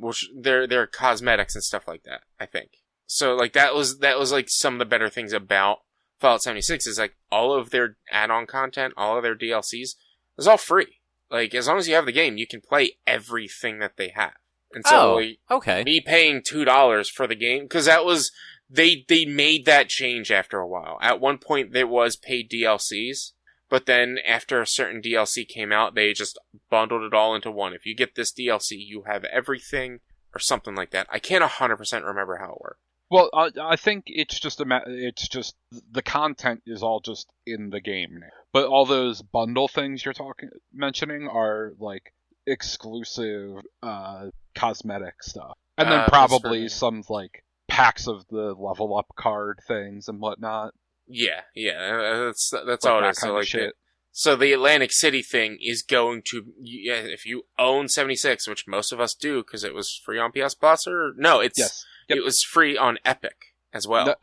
which they're cosmetics and stuff like that, I think. So like that was like some of the better things about Fallout 76 is like all of their add-on content, all of their DLCs is all free. Like as long as you have the game, you can play everything that they have. And so okay. Me paying $2 for the game, because that was they made that change after a while. At one point there was paid DLCs, but then after a certain DLC came out, they just bundled it all into one. If you get this DLC, you have everything, or something like that. I can't 100% remember how it worked. Well, I think it's just the content is all just in the game now. But all those bundle things you're mentioning are like exclusive cosmetic stuff, and then probably some like packs of the level up card things and whatnot. Yeah, that's like all it is. So like shit. So the Atlantic City thing is going to, if you own 76, which most of us do because it was free on PS Plus, or no, yes. Yep. It was free on Epic as well.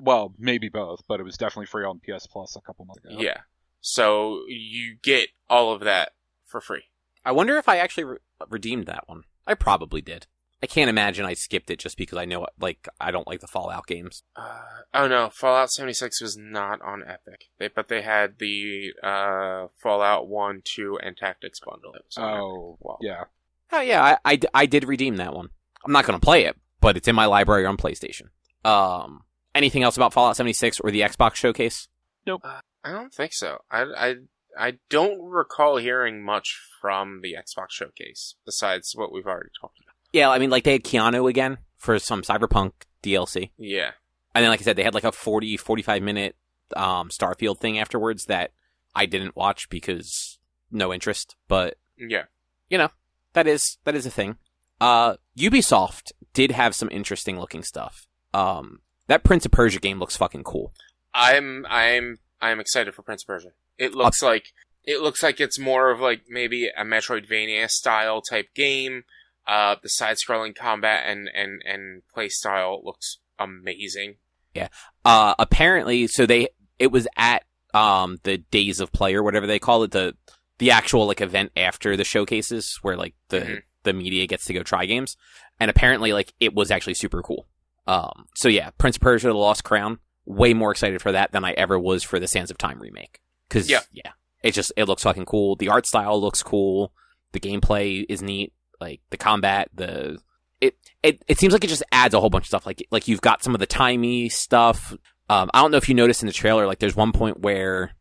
Well, maybe both, but it was definitely free on PS Plus a couple months ago. Yeah. So you get all of that for free. I wonder if I actually redeemed that one. I probably did. I can't imagine I skipped it just because I know, like, I don't like the Fallout games. Oh no, Fallout 76 was not on Epic. But they had the Fallout 1, 2, and Tactics bundle. Yeah. Oh yeah, I did redeem that one. I'm not going to play it, but it's in my library on PlayStation. Anything else about Fallout 76 or the Xbox showcase? Nope. I don't think so. I don't recall hearing much from the Xbox showcase besides what we've already talked about. Yeah, I mean, like, they had Keanu again for some Cyberpunk DLC. Yeah. And then, like I said, they had like a 45 minute Starfield thing afterwards that I didn't watch because no interest. But, yeah, you know, that is a thing. Ubisoft did have some interesting looking stuff. That Prince of Persia game looks fucking cool. I'm excited for Prince of Persia. It looks like it's more of like maybe a Metroidvania style type game. The side-scrolling combat and play style looks amazing. Yeah. Apparently, so it was at the Days of Play or whatever they call it, the actual like event after the showcases where like the media gets to go try games, and apparently like it was actually super cool. So yeah, Prince of Persia: The Lost Crown. Way more excited for that than I ever was for the Sands of Time remake. Because it looks fucking cool. The art style looks cool. The gameplay is neat. Like the combat, it seems like it just adds a whole bunch of stuff. Like you've got some of the timey stuff. I don't know if you noticed in the trailer, like there's one point where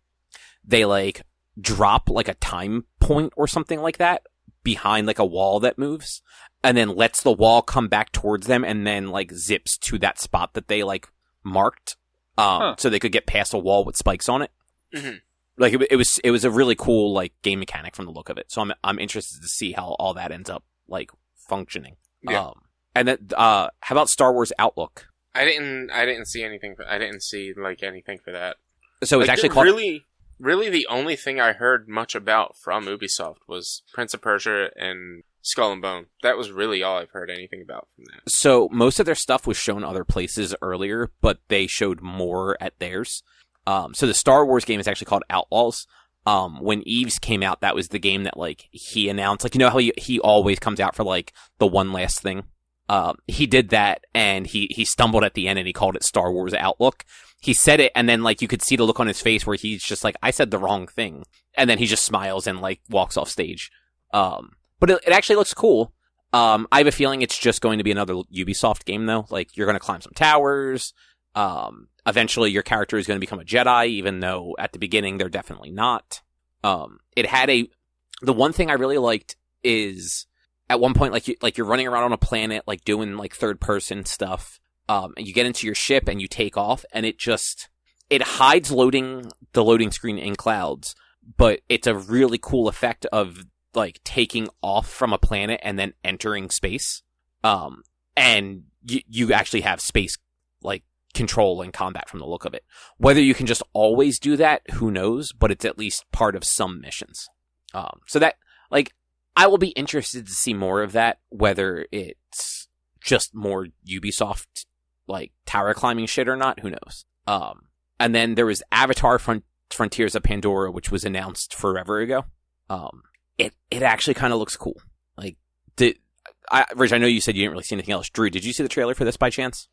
they like drop like a time point or something like that behind like a wall that moves, and then lets the wall come back towards them, and then like zips to that spot that they like marked, so they could get past a wall with spikes on it. Mm-hmm. Like it was a really cool like game mechanic from the look of it. So I'm interested to see how all that ends up like functioning. Yeah. And then how about Star Wars Outlook? I didn't see anything. I didn't see like anything for that. So it's like, actually called... really the only thing I heard much about from Ubisoft was Prince of Persia and Skull and Bone. That was really all I've heard anything about from that. So most of their stuff was shown other places earlier, but they showed more at theirs. So the Star Wars game is actually called Outlaws. When Eves came out, that was the game that like he announced. Like, you know how he always comes out for like the one last thing. He did that, and he stumbled at the end, and he called it Star Wars Outlook. He said it, and then like you could see the look on his face where he's just like, I said the wrong thing, and then he just smiles and like walks off stage. But it actually looks cool. I have a feeling it's just going to be another Ubisoft game though. Like, you're going to climb some towers. Eventually your character is going to become a Jedi, even though at the beginning they're definitely not. It had the one thing I really liked is at one point, you're running around on a planet, like doing like third person stuff. And you get into your ship and you take off, and it hides the loading screen in clouds, but it's a really cool effect of like taking off from a planet and then entering space. And you actually have space like control and combat from the look of it. Whether you can just always do that, who knows, but it's at least part of some missions. So that, like, I will be interested to see more of that, whether it's just more Ubisoft, like, tower climbing shit or not, who knows. And then there was Avatar Frontiers of Pandora, which was announced forever ago. It actually kind of looks cool. Like, Rich, I know you said you didn't really see anything else. Drew, did you see the trailer for this by chance?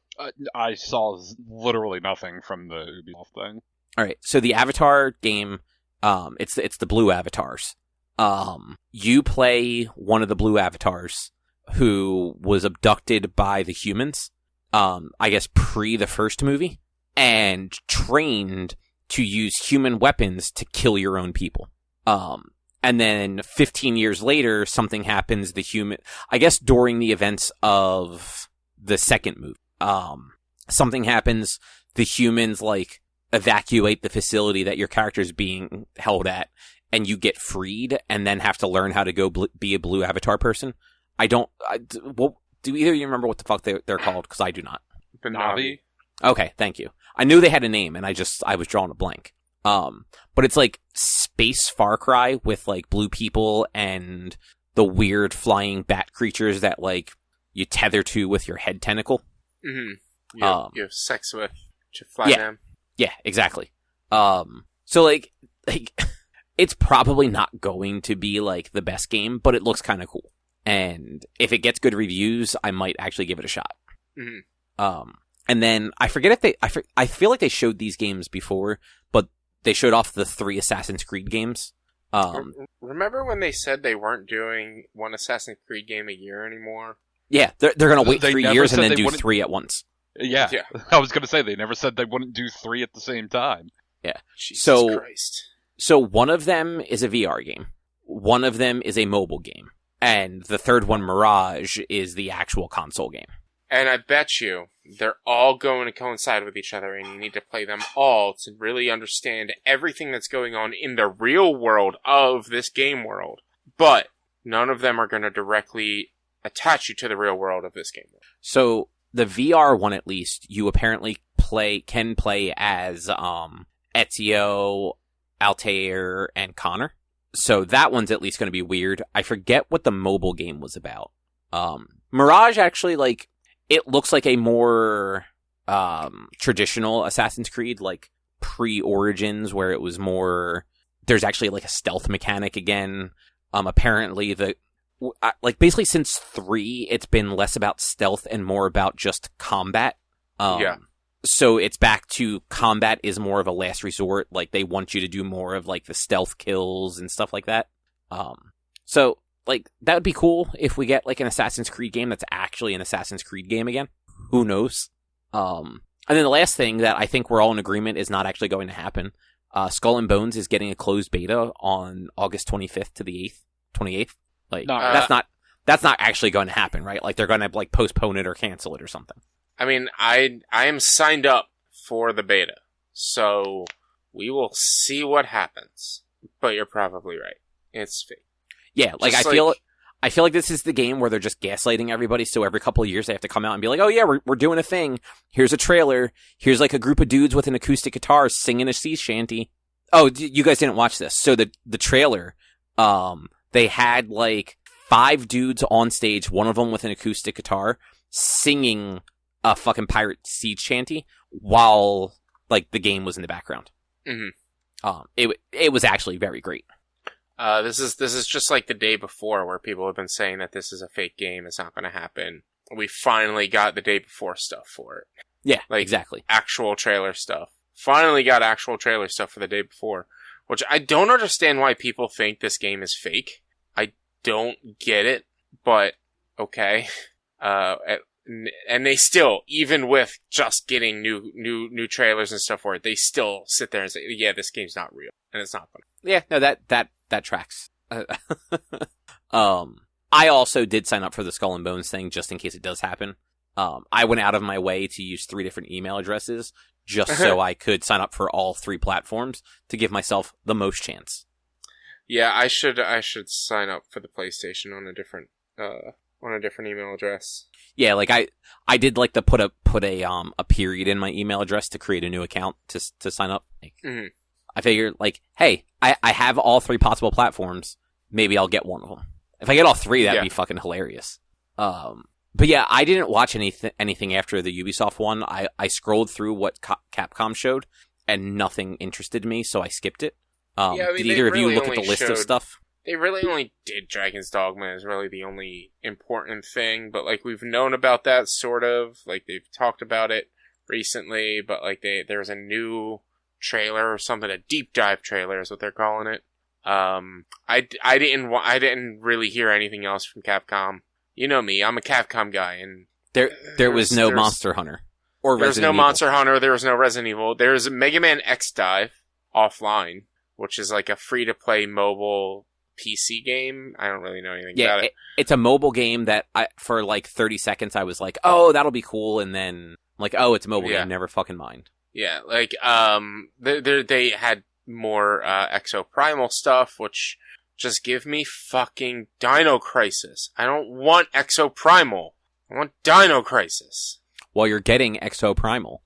I saw literally nothing from the Ubisoft thing. All right, so the Avatar game, it's the blue avatars. You play one of the blue avatars who was abducted by the humans, I guess pre the first movie, and trained to use human weapons to kill your own people. And then 15 years later, something happens, I guess during the events of the second movie. Something happens, the humans, like, evacuate the facility that your character's being held at, and you get freed, and then have to learn how to go be a blue avatar person. Do either of you remember what the fuck they're called? Because I do not. The Navi. Okay, thank you. I knew they had a name, and I was drawing a blank. But it's like space Far Cry with, like, blue people and the weird flying bat creatures that, like, you tether to with your head tentacle. Mm-hmm. You have sex with to fly them. Yeah, exactly. So like it's probably not going to be like the best game, but it looks kind of cool. And if it gets good reviews, I might actually give it a shot. Mm-hmm. And then I forget if I feel like they showed these games before, but they showed off the 3 Assassin's Creed games. Remember when they said they weren't doing one Assassin's Creed game a year anymore? Yeah, they're going to wait 3 years and then do 3 at once. Yeah. I was going to say, they never said they wouldn't do 3 at the same time. Yeah. Jesus Christ. So one of them is a VR game. One of them is a mobile game. And the third one, Mirage, is the actual console game. And I bet you they're all going to coincide with each other, and you need to play them all to really understand everything that's going on in the real world of this game world. But none of them are going to directly attach you to the real world of this game world. So the VR one, at least, you apparently can play as Ezio, Altair, and Connor. So that one's at least going to be weird. I forget what the mobile game was about. Mirage actually, like, it looks like a more traditional Assassin's Creed, like pre-Origins, where it was more, there's actually like a stealth mechanic again. Apparently basically since 3, it's been less about stealth and more about just combat. So it's back to combat is more of a last resort. Like, they want you to do more of like the stealth kills and stuff like that. So like, that would be cool if we get like an Assassin's Creed game that's actually an Assassin's Creed game again. Who knows? And then the last thing that I think we're all in agreement is not actually going to happen. Skull and Bones is getting a closed beta on August 25th to the 28th. Like, No. that's not actually going to happen, right? Like, they're going to, like, postpone it or cancel it or something. I mean, I am signed up for the beta, so we will see what happens. But you're probably right. It's fake. Yeah, like, I feel like this is the game where they're just gaslighting everybody, so every couple of years they have to come out and be like, oh yeah, we're doing a thing. Here's a trailer. Here's like a group of dudes with an acoustic guitar singing a sea shanty. Oh, you guys didn't watch this. So the trailer, they had like 5 dudes on stage, one of them with an acoustic guitar, singing a fucking pirate sea shanty while like the game was in the background. Mm-hmm. It was actually very great. This is just like the day before where people have been saying that this is a fake game. It's not going to happen. We finally got the day before stuff for it. Yeah, like exactly. Actual trailer stuff. Finally got actual trailer stuff for the day before, which I don't understand why people think this game is fake. I don't get it, but okay. And they still, even with just getting new trailers and stuff for it, they still sit there and say, "Yeah, this game's not real," and it's not funny. Yeah, no, that tracks. I also did sign up for the Skull and Bones thing just in case it does happen. I went out of my way to use 3 different email addresses just so I could sign up for all 3 platforms to give myself the most chance. Yeah, I should sign up for the PlayStation on a different email address. Yeah, like I did like to put a period in my email address to create a new account to sign up. Like, mm-hmm. I figured like, hey, I have all 3 possible platforms. Maybe I'll get one of them. If I get all 3, that'd be fucking hilarious. But yeah, I didn't watch anything after the Ubisoft one. I scrolled through what Capcom showed, and nothing interested me, so I skipped it. Did either of you look at the list of stuff? They really only did Dragon's Dogma is really the only important thing, but like we've known about that sort of, like they've talked about it recently, but like there's a new trailer or something, a deep dive trailer is what they're calling it. I didn't really hear anything else from Capcom. You know me, I'm a Capcom guy, and there was no Monster Hunter or there's Resident no Evil. Monster Hunter, there was no Resident Evil. There's Mega Man X Dive Offline, which is like a free to play mobile PC game. I don't really know anything about it. It's a mobile game that for like 30 seconds I was like, oh, that'll be cool, and then like, oh, it's a mobile game, never fucking mind. Yeah, like they had more Exo Primal stuff, which just give me fucking Dino Crisis. I don't want Exo Primal. I want Dino Crisis. Well, you're getting Exo Primal.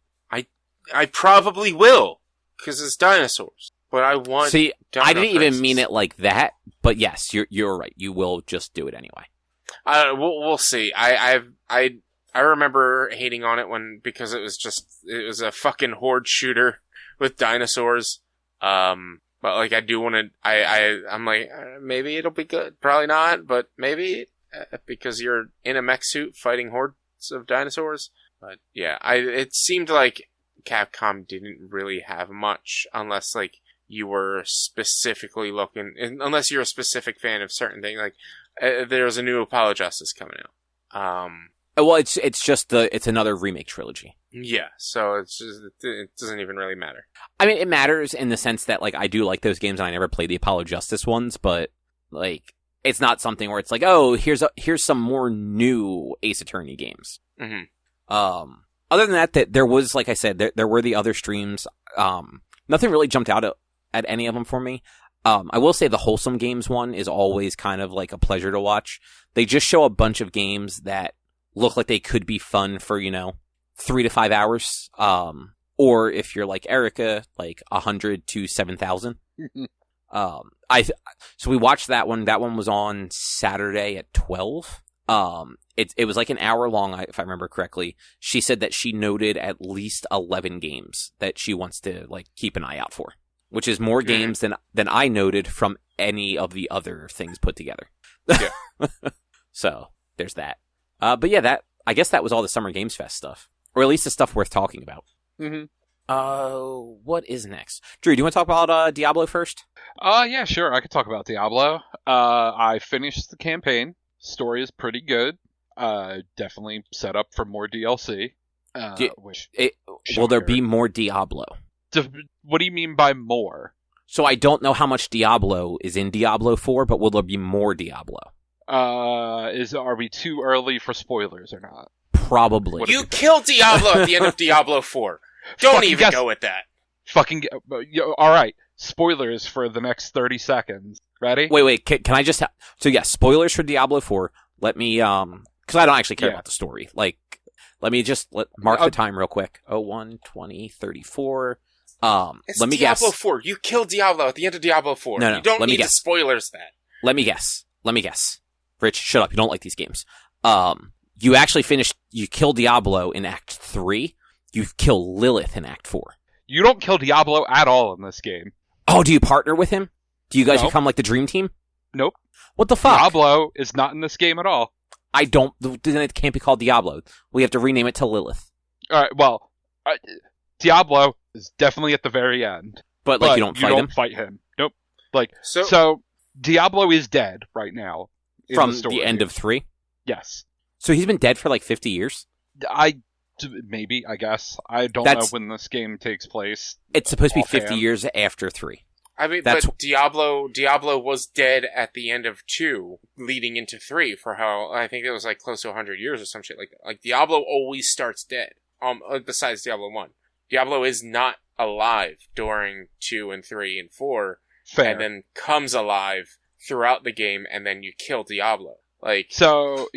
I probably will, because it's dinosaurs. But I want. See, Dino I didn't Crisis. even mean it like that. But yes, you're right. You will just do it anyway. We'll see. I remember hating on it because it was a fucking horde shooter with dinosaurs. But like I do want to. I'm like maybe it'll be good. Probably not, but maybe because you're in a mech suit fighting hordes of dinosaurs. But yeah, it seemed like Capcom didn't really have much unless like you were specifically looking, unless you're a specific fan of certain things. Like there's a new Apollo Justice coming out. Well, it's another remake trilogy. Yeah, so it doesn't even really matter. I mean, it matters in the sense that like I do like those games and I never played the Apollo Justice ones, but like it's not something where it's like, oh, here's some more new Ace Attorney games. Mm-hmm. Other than that there was, like I said, there were the other streams. Nothing really jumped out at any of them for me. I will say the Wholesome Games one is always kind of like a pleasure to watch. They just show a bunch of games that look like they could be fun for, 3 to 5 hours. Or if you're like Erica, like 100 to 7,000. So we watched that one. That one was on Saturday at 12. It was like an hour long, if I remember correctly. She said that she noted at least 11 games that she wants to like keep an eye out for, which is more games than I noted from any of the other things put together. Yeah. So there's that. But yeah, I guess that was all the Summer Games Fest stuff, or at least the stuff worth talking about. Mm-hmm. What is next? Drew, do you want to talk about Diablo first? Yeah, sure. I could talk about Diablo. I finished the campaign. Story is pretty good. Definitely set up for more DLC. Will there be more Diablo? What do you mean by more? So I don't know how much Diablo is in Diablo 4, but will there be more Diablo? Are we too early for spoilers or not? Probably. You kill Diablo at the end of Diablo 4. Don't even go with that. Alright, spoilers for the next 30 seconds. Ready? Wait, can I just... So yeah, spoilers for Diablo 4. Let me, because I don't actually care about the story. Like, let me just mark the time real quick. 01, 20, 34... It's let me Diablo guess. 4. You kill Diablo at the end of Diablo 4. No, you don't let me need guess. to spoilers that. Let me guess. Rich, shut up. You don't like these games. You actually you kill Diablo in Act 3. You kill Lilith in Act 4. You don't kill Diablo at all in this game. Oh, do you partner with him? Do you guys become like the dream team? Nope. What the fuck? Diablo is not in this game at all. Then it can't be called Diablo. We have to rename it to Lilith. Alright, well, Diablo is definitely at the very end. But you don't fight him? Nope. So Diablo is dead right now. From the end of 3? Yes. So he's been dead for like 50 years? I guess. I don't know when this game takes place. It's supposed to be 50 years after 3. I mean, but Diablo was dead at the end of 2, leading into 3 for how, I think it was like close to 100 years or some shit like that. Like, Diablo always starts dead, besides Diablo 1. Diablo is not alive during 2 and 3 and 4, Fair. And then comes alive throughout the game, and then you kill Diablo. So,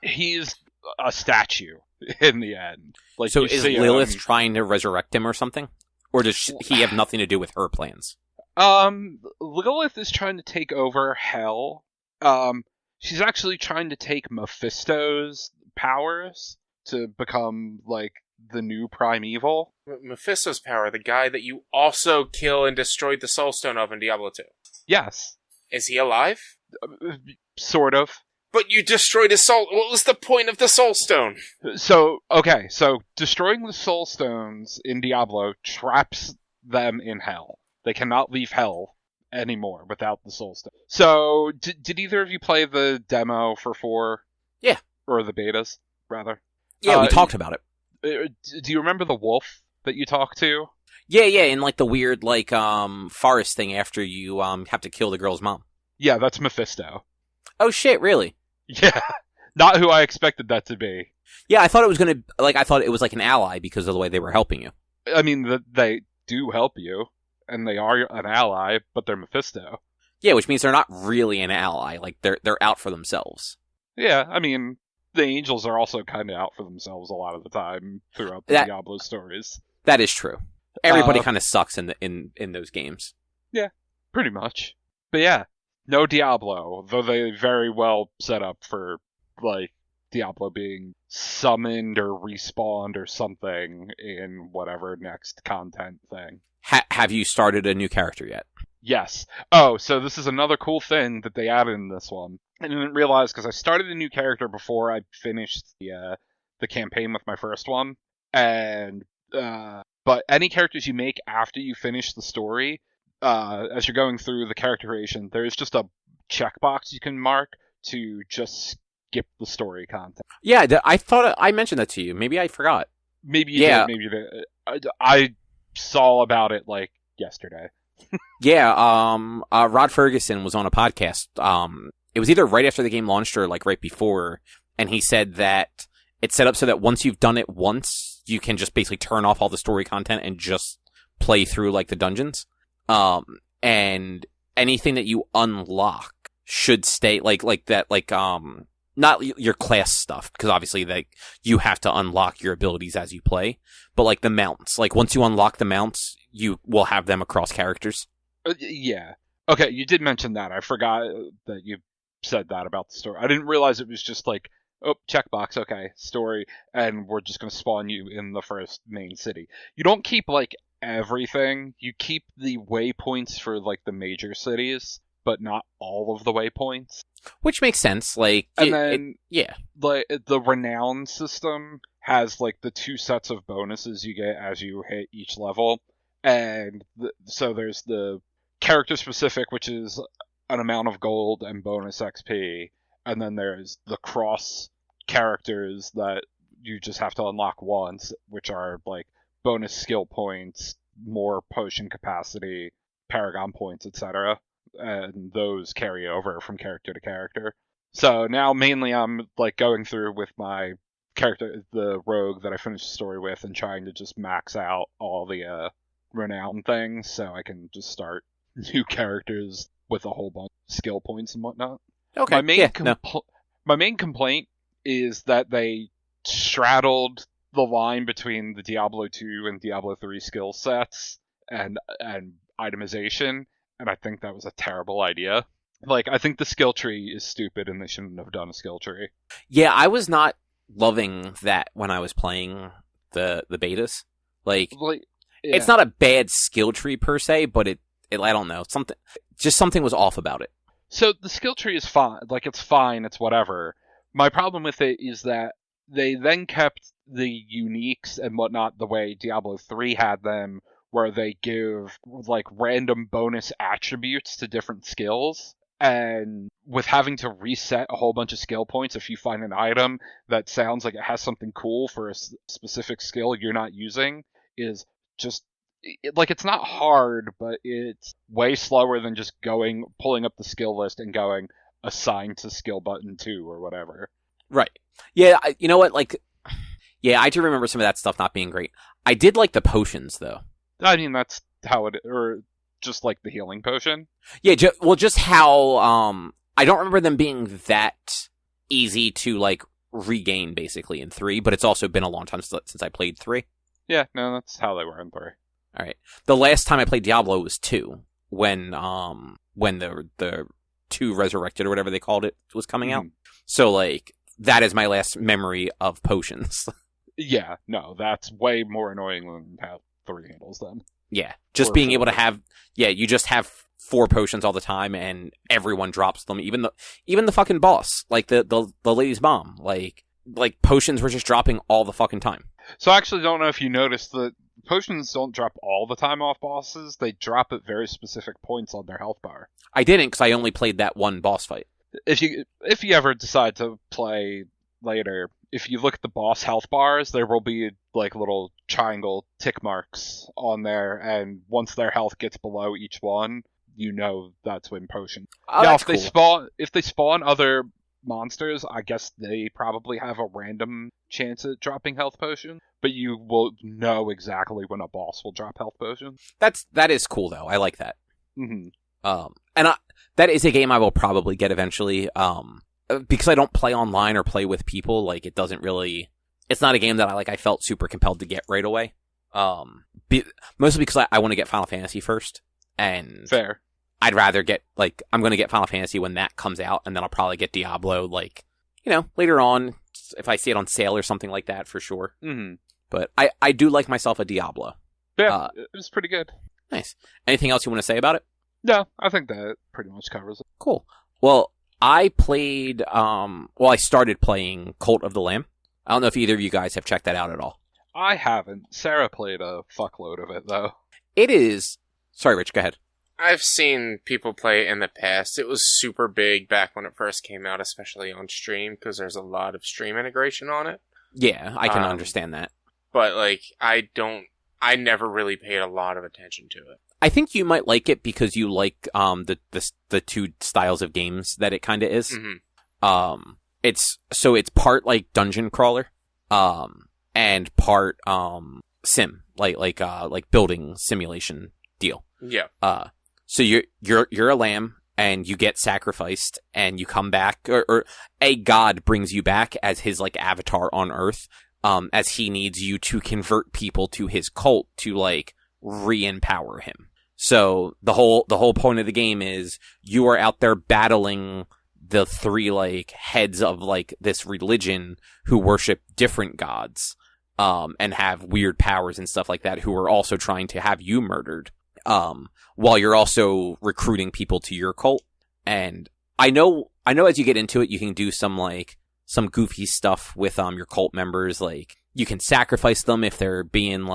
he's a statue in the end. So is Lilith trying to resurrect him or something? Or does he have nothing to do with her plans? Lilith is trying to take over Hell. She's actually trying to take Mephisto's powers to become, the new primeval. Mephisto's power, the guy that you also kill and destroyed the Soul Stone of in Diablo 2. Yes. Is he alive? Sort of. But you destroyed his soul. What was the point of the Soul Stone? So destroying the Soul Stones in Diablo traps them in Hell. They cannot leave Hell anymore without the Soul Stone. So, did either of you play the demo for 4? Yeah. Or the betas, rather? Yeah, we talked about it. Do you remember the wolf that you talked to? Yeah, in the weird forest thing after you have to kill the girl's mom. Yeah, that's Mephisto. Oh shit, really? Yeah, not who I expected that to be. Yeah, I thought it was gonna I thought it was like an ally because of the way they were helping you. I mean, they do help you, and they are an ally, but they're Mephisto. Yeah, which means they're not really an ally. Like they're out for themselves. Yeah, I mean, the angels are also kind of out for themselves a lot of the time throughout the Diablo stories. That is true. Everybody kind of sucks in those games. Yeah, pretty much. But yeah, no Diablo, though they very well set up for, Diablo being summoned or respawned or something in whatever next content thing. Have you started a new character yet? Yes. Oh, so this is another cool thing that they added in this one. I didn't realize, because I started a new character before I finished the campaign with my first one, but any characters you make after you finish the story, as you're going through the character creation, there's just a checkbox you can mark to just skip the story content. Yeah, I thought I mentioned that to you. Maybe I forgot. Maybe you did, maybe you did. I saw about it, yesterday. Yeah, Rod Ferguson was on a podcast. It was either right after the game launched or right before, and he said that it's set up so that once you've done it once, you can just basically turn off all the story content and just play through the dungeons. And anything that you unlock should stay not your class stuff, because obviously you have to unlock your abilities as you play, but the mounts. Once you unlock the mounts, you will have them across characters. Yeah. Okay, you did mention that. I forgot that you said that about the story. I didn't realize it was just checkbox, okay, story, and we're just going to spawn you in the first main city. You don't keep, everything. You keep the waypoints for, the major cities, but not all of the waypoints. Which makes sense, The renown system has, the 2 sets of bonuses you get as you hit each level, and so there's the character-specific, which is an amount of gold and bonus XP, and then there's the cross characters that you just have to unlock once, which are bonus skill points, more potion capacity, Paragon points, etc. And those carry over from character to character. So now mainly I'm like going through with my character, the rogue that I finished the story with, and trying to just max out all the renown things so I can just start new characters with a whole bunch of skill points and whatnot. Okay. My main complaint is that they straddled the line between the Diablo 2 and Diablo 3 skill sets and itemization, and I think that was a terrible idea. Like, I think the skill tree is stupid and they shouldn't have done a skill tree. Yeah, I was not loving that when I was playing the betas. Like yeah. It's not a bad skill tree per se, but it I don't know, something was off about it. So the skill tree is fine. Like, it's fine, it's whatever. My problem with it is that they then kept the uniques and whatnot the way Diablo 3 had them, where they give like random bonus attributes to different skills. And with having to reset a whole bunch of skill points if you find an item that sounds like it has something cool for a specific skill you're not using, is just like, it's not hard, but it's way slower than just pulling up the skill list and going assign to skill button 2 or whatever. Right. Yeah, you know what? Like, yeah, I do remember some of that stuff not being great. I did like the potions, though. I mean, that's how it, or just like the healing potion. Yeah, just how, I don't remember them being that easy to, like, regain, basically, in 3, but it's also been a long time since I played 3. Yeah, no, that's how they were in 3. Alright. The last time I played Diablo was 2, when the 2 Resurrected, or whatever they called it, was coming out. So, like, that is my last memory of potions. Yeah, no, that's way more annoying than how 3 handles them. Yeah, just being able to have, you just have 4 potions all the time, and everyone drops them. Even the fucking boss, like the lady's mom, like potions were just dropping all the fucking time. So I actually don't know if you noticed that potions don't drop all the time off bosses. They drop at very specific points on their health bar. I didn't, because I only played that one boss fight. If you ever decide to play later, if you look at the boss health bars, there will be like little triangle tick marks on there, and once their health gets below each one, you know that's when potion. Oh, now, that's cool. If they spawn other monsters, I guess they probably have a random chance at dropping health potion, but you will know exactly when a boss will drop health potion. That is cool, though. I like that. Mm-hmm. That is a game I will probably get eventually. Because I don't play online or play with people, like, it's not a game that I felt super compelled to get right away. Mostly because I want to get Final Fantasy first. And fair. I'd rather I'm going to get Final Fantasy when that comes out, and then I'll probably get Diablo, later on, if I see it on sale or something like that, for sure. Mm-hmm. But I do like myself a Diablo. Yeah, it was pretty good. Nice. Anything else you want to say about it? No, I think that pretty much covers it. Cool. Well, I played, I started playing Cult of the Lamb. I don't know if either of you guys have checked that out at all. I haven't. Sarah played a fuckload of it, though. It is... Sorry, Rich, go ahead. I've seen people play it in the past. It was super big back when it first came out, especially on stream, because there's a lot of stream integration on it. Yeah, I can understand that. But, I never really paid a lot of attention to it. I think you might like it because you like the two styles of games that it kind of is. Mm-hmm. It's part like dungeon crawler, and part sim, like building simulation deal. Yeah. So you're a lamb and you get sacrificed and you come back, or a god brings you back as his avatar on Earth, as he needs you to convert people to his cult to re-empower him. So the whole point of the game is you are out there battling the 3 heads of this religion who worship different gods, and have weird powers and stuff like that, who are also trying to have you murdered, while you're also recruiting people to your cult. And I know as you get into it, you can do some goofy stuff with your cult members. You can sacrifice them if they're being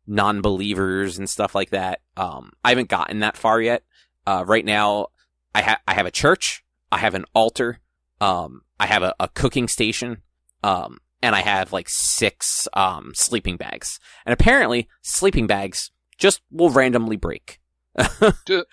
non-believers and stuff like that. I haven't gotten that far yet. Right now, I have a church, I have an altar, I have a cooking station, and I have 6 sleeping bags. And apparently, sleeping bags just will randomly break. The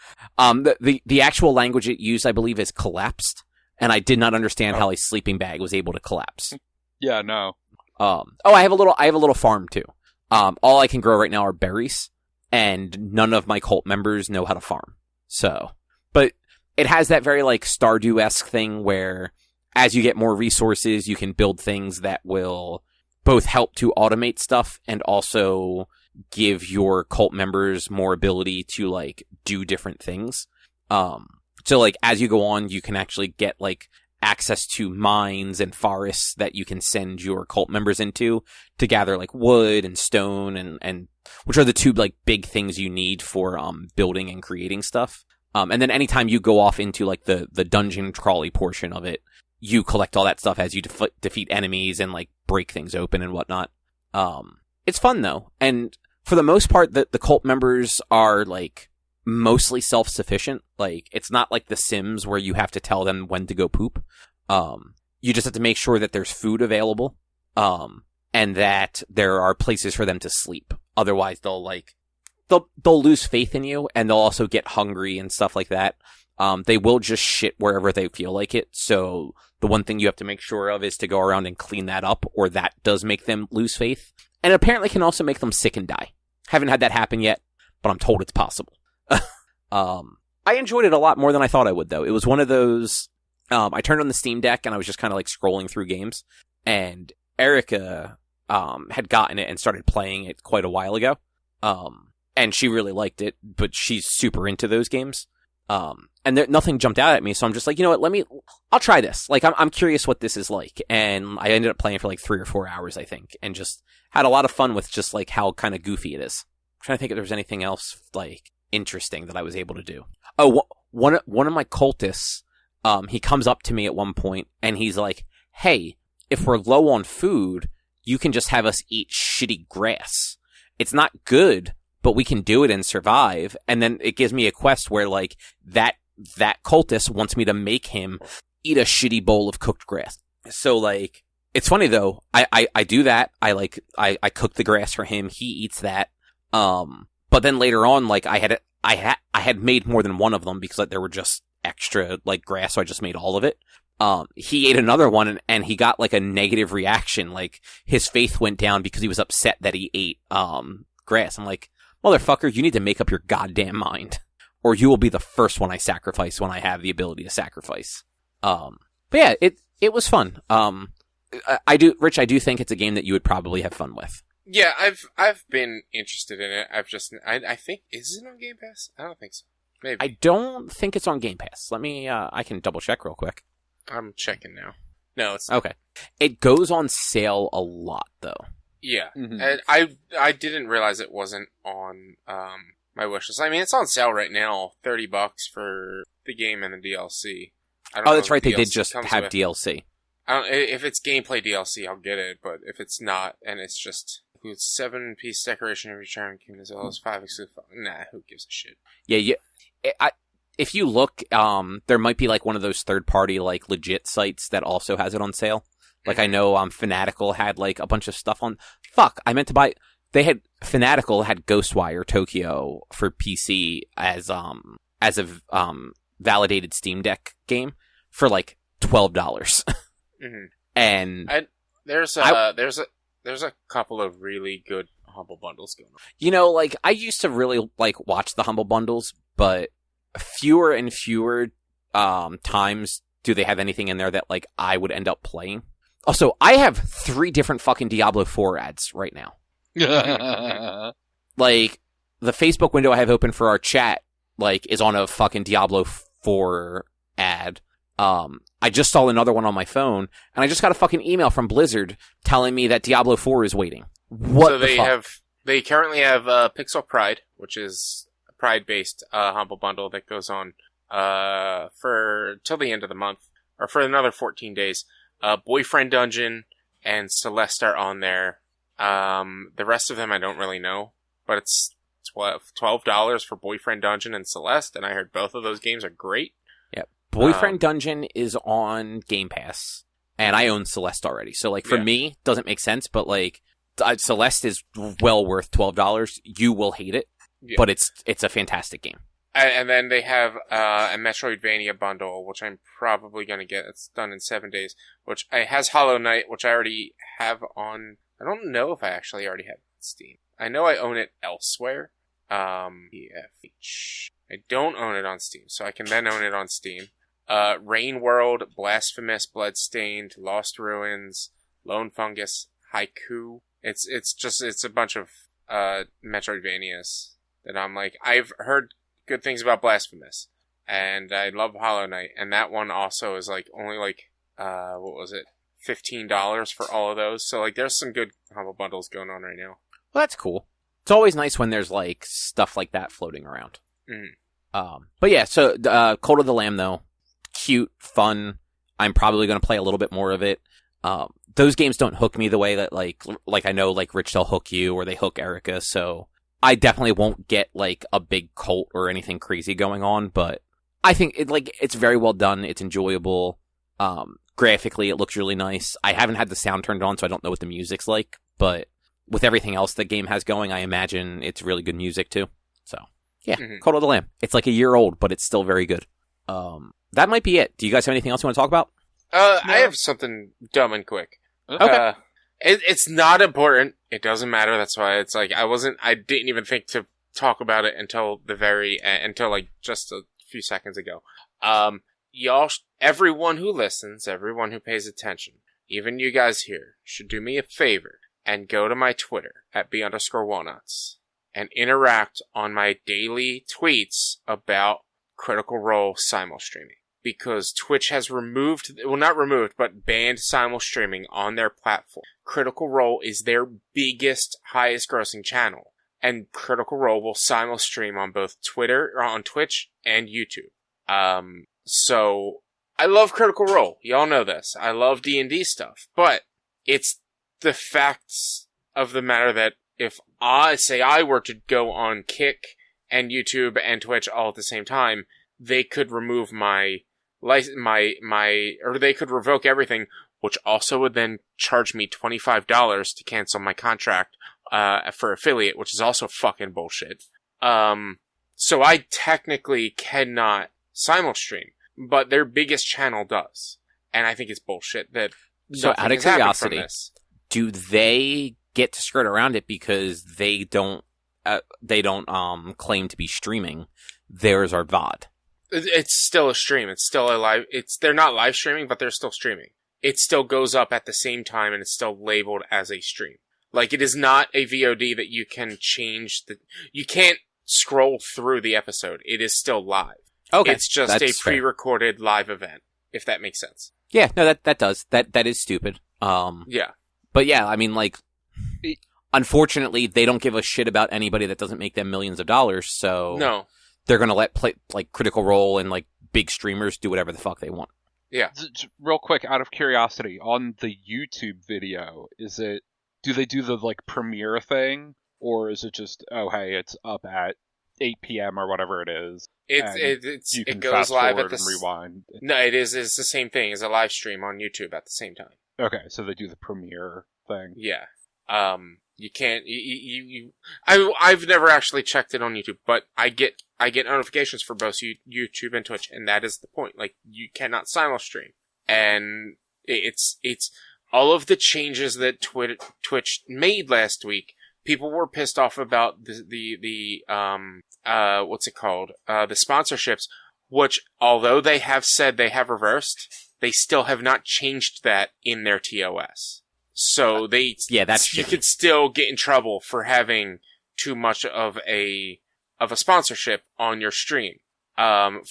actual language it used, I believe, is collapsed, and I did not understand how a sleeping bag was able to collapse. Yeah, no. I have a little farm too. All I can grow right now are berries, and none of my cult members know how to farm. So, but it has that very like Stardew-esque thing where as you get more resources, you can build things that will both help to automate stuff and also give your cult members more ability to like do different things. So like as you go on, you can actually get like access to mines and forests that you can send your cult members into to gather like wood and stone and which are the two like big things you need for building and creating stuff. And then anytime you go off into like the dungeon crawly portion of it, you collect all that stuff as you defeat enemies and like break things open and whatnot. It's fun though, and for the most part, the cult members are like mostly self-sufficient. Like it's not like The Sims where you have to tell them when to go poop. You just have to make sure that there's food available, and that there are places for them to sleep. Otherwise, they'll lose faith in you, and they'll also get hungry and stuff like that. They will just shit wherever they feel like it. So the one thing you have to make sure of is to go around and clean that up, or that does make them lose faith. And apparently can also make them sick and die. Haven't had that happen yet, but I'm told it's possible. I enjoyed it a lot more than I thought I would, though. It was one of those, I turned on the Steam Deck and I was just kind of like scrolling through games, and Erica, had gotten it and started playing it quite a while ago. And she really liked it, but she's super into those games. And nothing jumped out at me, so I'm just like, you know what, I'll try this. Like, I'm curious what this is like. And I ended up playing for like 3 or 4 hours, I think, and just had a lot of fun with just like how kind of goofy it is. I'm trying to think if there was anything else like interesting that I was able to do. Oh, one of my cultists, he comes up to me at one point and he's like, hey, if we're low on food, you can just have us eat shitty grass. It's not good, but we can do it and survive. And then it gives me a quest where like that cultist wants me to make him eat a shitty bowl of cooked grass. So like, it's funny though. I do that. I cook the grass for him. He eats that. But then later on, like I had made more than one of them because like there were just extra like grass. So I just made all of it. He ate another one and he got like a negative reaction. Like his faith went down because he was upset that he ate, grass. I'm like, motherfucker, you need to make up your goddamn mind, or you will be the first one I sacrifice when I have the ability to sacrifice. But yeah, it was fun. I do think it's a game that you would probably have fun with. Yeah, I've been interested in it. I think, is it on Game Pass? I don't think so. Maybe. I don't think it's on Game Pass. Let me, I can double check real quick. I'm checking now. No, it's not. Okay. It goes on sale a lot though. Yeah, Mm-hmm. and I didn't realize it wasn't on my wish list. I mean, it's on sale right now, $30 for the game and the DLC. I don't know That's if right. They DLC did just comes have with. DLC. If it's gameplay DLC, I'll get it. But if it's not, and it's just includes 7-piece decoration every charm game as well as 5 exclusive. Nah, who gives a shit? Yeah. If you look, there might be like one of those third-party like legit sites that also has it on sale. Like I know Fanatical had like a bunch of stuff on. Fuck, I meant to buy. Fanatical had Ghostwire Tokyo for PC as a validated Steam Deck game for like $12. Mm-hmm. And there's a couple of really good Humble Bundles going on. You know, like I used to really like watch the Humble Bundles, but fewer and fewer times do they have anything in there that like I would end up playing. Also, I have 3 different fucking Diablo IV ads right now. Like, the Facebook window I have open for our chat, like, is on a fucking Diablo IV ad. I just saw another one on my phone, and I just got a fucking email from Blizzard telling me that Diablo IV is waiting. What so the fuck? They currently have Pixel Pride, which is a Pride-based Humble Bundle that goes on for till the end of the month, or for another 14 days. Boyfriend Dungeon and Celeste are on there. The rest of them I don't really know, but it's $12 for Boyfriend Dungeon and Celeste, and I heard both of those games are great. Yeah, Boyfriend Dungeon is on Game Pass, and I own Celeste already. So, like, for me, doesn't make sense, but, like, Celeste is well worth $12. You will hate it. Yeah. but it's a fantastic game. And then they have a Metroidvania bundle, which I'm probably going to get. It's done in 7 days, which has Hollow Knight, which I already have on... I don't know if I actually already have it on Steam. I know I own it elsewhere. PFH. I don't own it on Steam, so I can then own it on Steam. Rain World, Blasphemous, Bloodstained, Lost Ruins, Lone Fungus, Haiku. It's a bunch of Metroidvanias that I'm like, I've heard good things about Blasphemous, and I love Hollow Knight, and that one also is like only like what was it, $15 for all of those. So like, there's some good humble bundles going on right now. Well, that's cool. It's always nice when there's like stuff like that floating around. But yeah, so Cult of the Lamb though, cute, fun. I'm probably going to play a little bit more of it. Those games don't hook me the way that like I know like Rich they'll hook you or they hook Erica, so I definitely won't get like a big cult or anything crazy going on, but I think it's very well done. It's enjoyable. Graphically, it looks really nice. I haven't had the sound turned on, so I don't know what the music's like, but with everything else the game has going, I imagine it's really good music too. So yeah, Cult of the Lamb. It's like a year old, but it's still very good. That might be it. Do you guys have anything else you want to talk about? No. I have something dumb and quick. Okay. It's not important. It doesn't matter. That's why it's like I didn't even think to talk about it until until like just a few seconds ago. Y'all, everyone who listens, everyone who pays attention, even you guys here, should do me a favor and go to my Twitter at @B_Walnuts and interact on my daily tweets about Critical Role simul-streaming. Because Twitch has but banned simul-streaming on their platform. Critical Role is their biggest, highest grossing channel. And Critical Role will simul-stream on both on Twitch and YouTube. So, I love Critical Role. Y'all know this. I love D&D stuff. But, it's the facts of the matter that if I were to go on Kick and YouTube and Twitch all at the same time, they could remove or they could revoke everything, which also would then charge me $25 to cancel my contract for affiliate, which is also fucking bullshit. So I technically cannot simul-stream, but their biggest channel does, and I think it's bullshit that. So out of curiosity, do they get to skirt around it because they don't claim to be streaming? Theirs are VOD. It's still a stream. It's still a live. They're not live streaming, but they're still streaming. It still goes up at the same time, and it's still labeled as a stream. Like, it is not a VOD that you can change. You can't scroll through the episode. It is still live. Okay, it's just a pre-recorded live event. If that makes sense. Yeah, no, that does. That is stupid. Yeah, but yeah, I mean, like, unfortunately, they don't give a shit about anybody that doesn't make them millions of dollars. So no. They're going to let Critical Role and like big streamers do whatever the fuck they want. Yeah. Real quick, out of curiosity, on the YouTube video, do they do the like premiere thing, or is it just, oh hey, it's up at 8 p.m. or whatever it is? It goes live at the rewind. No, it's the same thing as a live stream on YouTube at the same time. Okay, so they do the premiere thing. Yeah. You can't. I've never actually checked it on YouTube, but I get notifications for both YouTube and Twitch, and that is the point. Like, you cannot simul-stream, and it's all of the changes that Twitch made last week. People were pissed off about the what's it called? The sponsorships, which although they have said they have reversed, they still have not changed that in their TOS. So you could still get in trouble for having too much of a sponsorship on your stream. They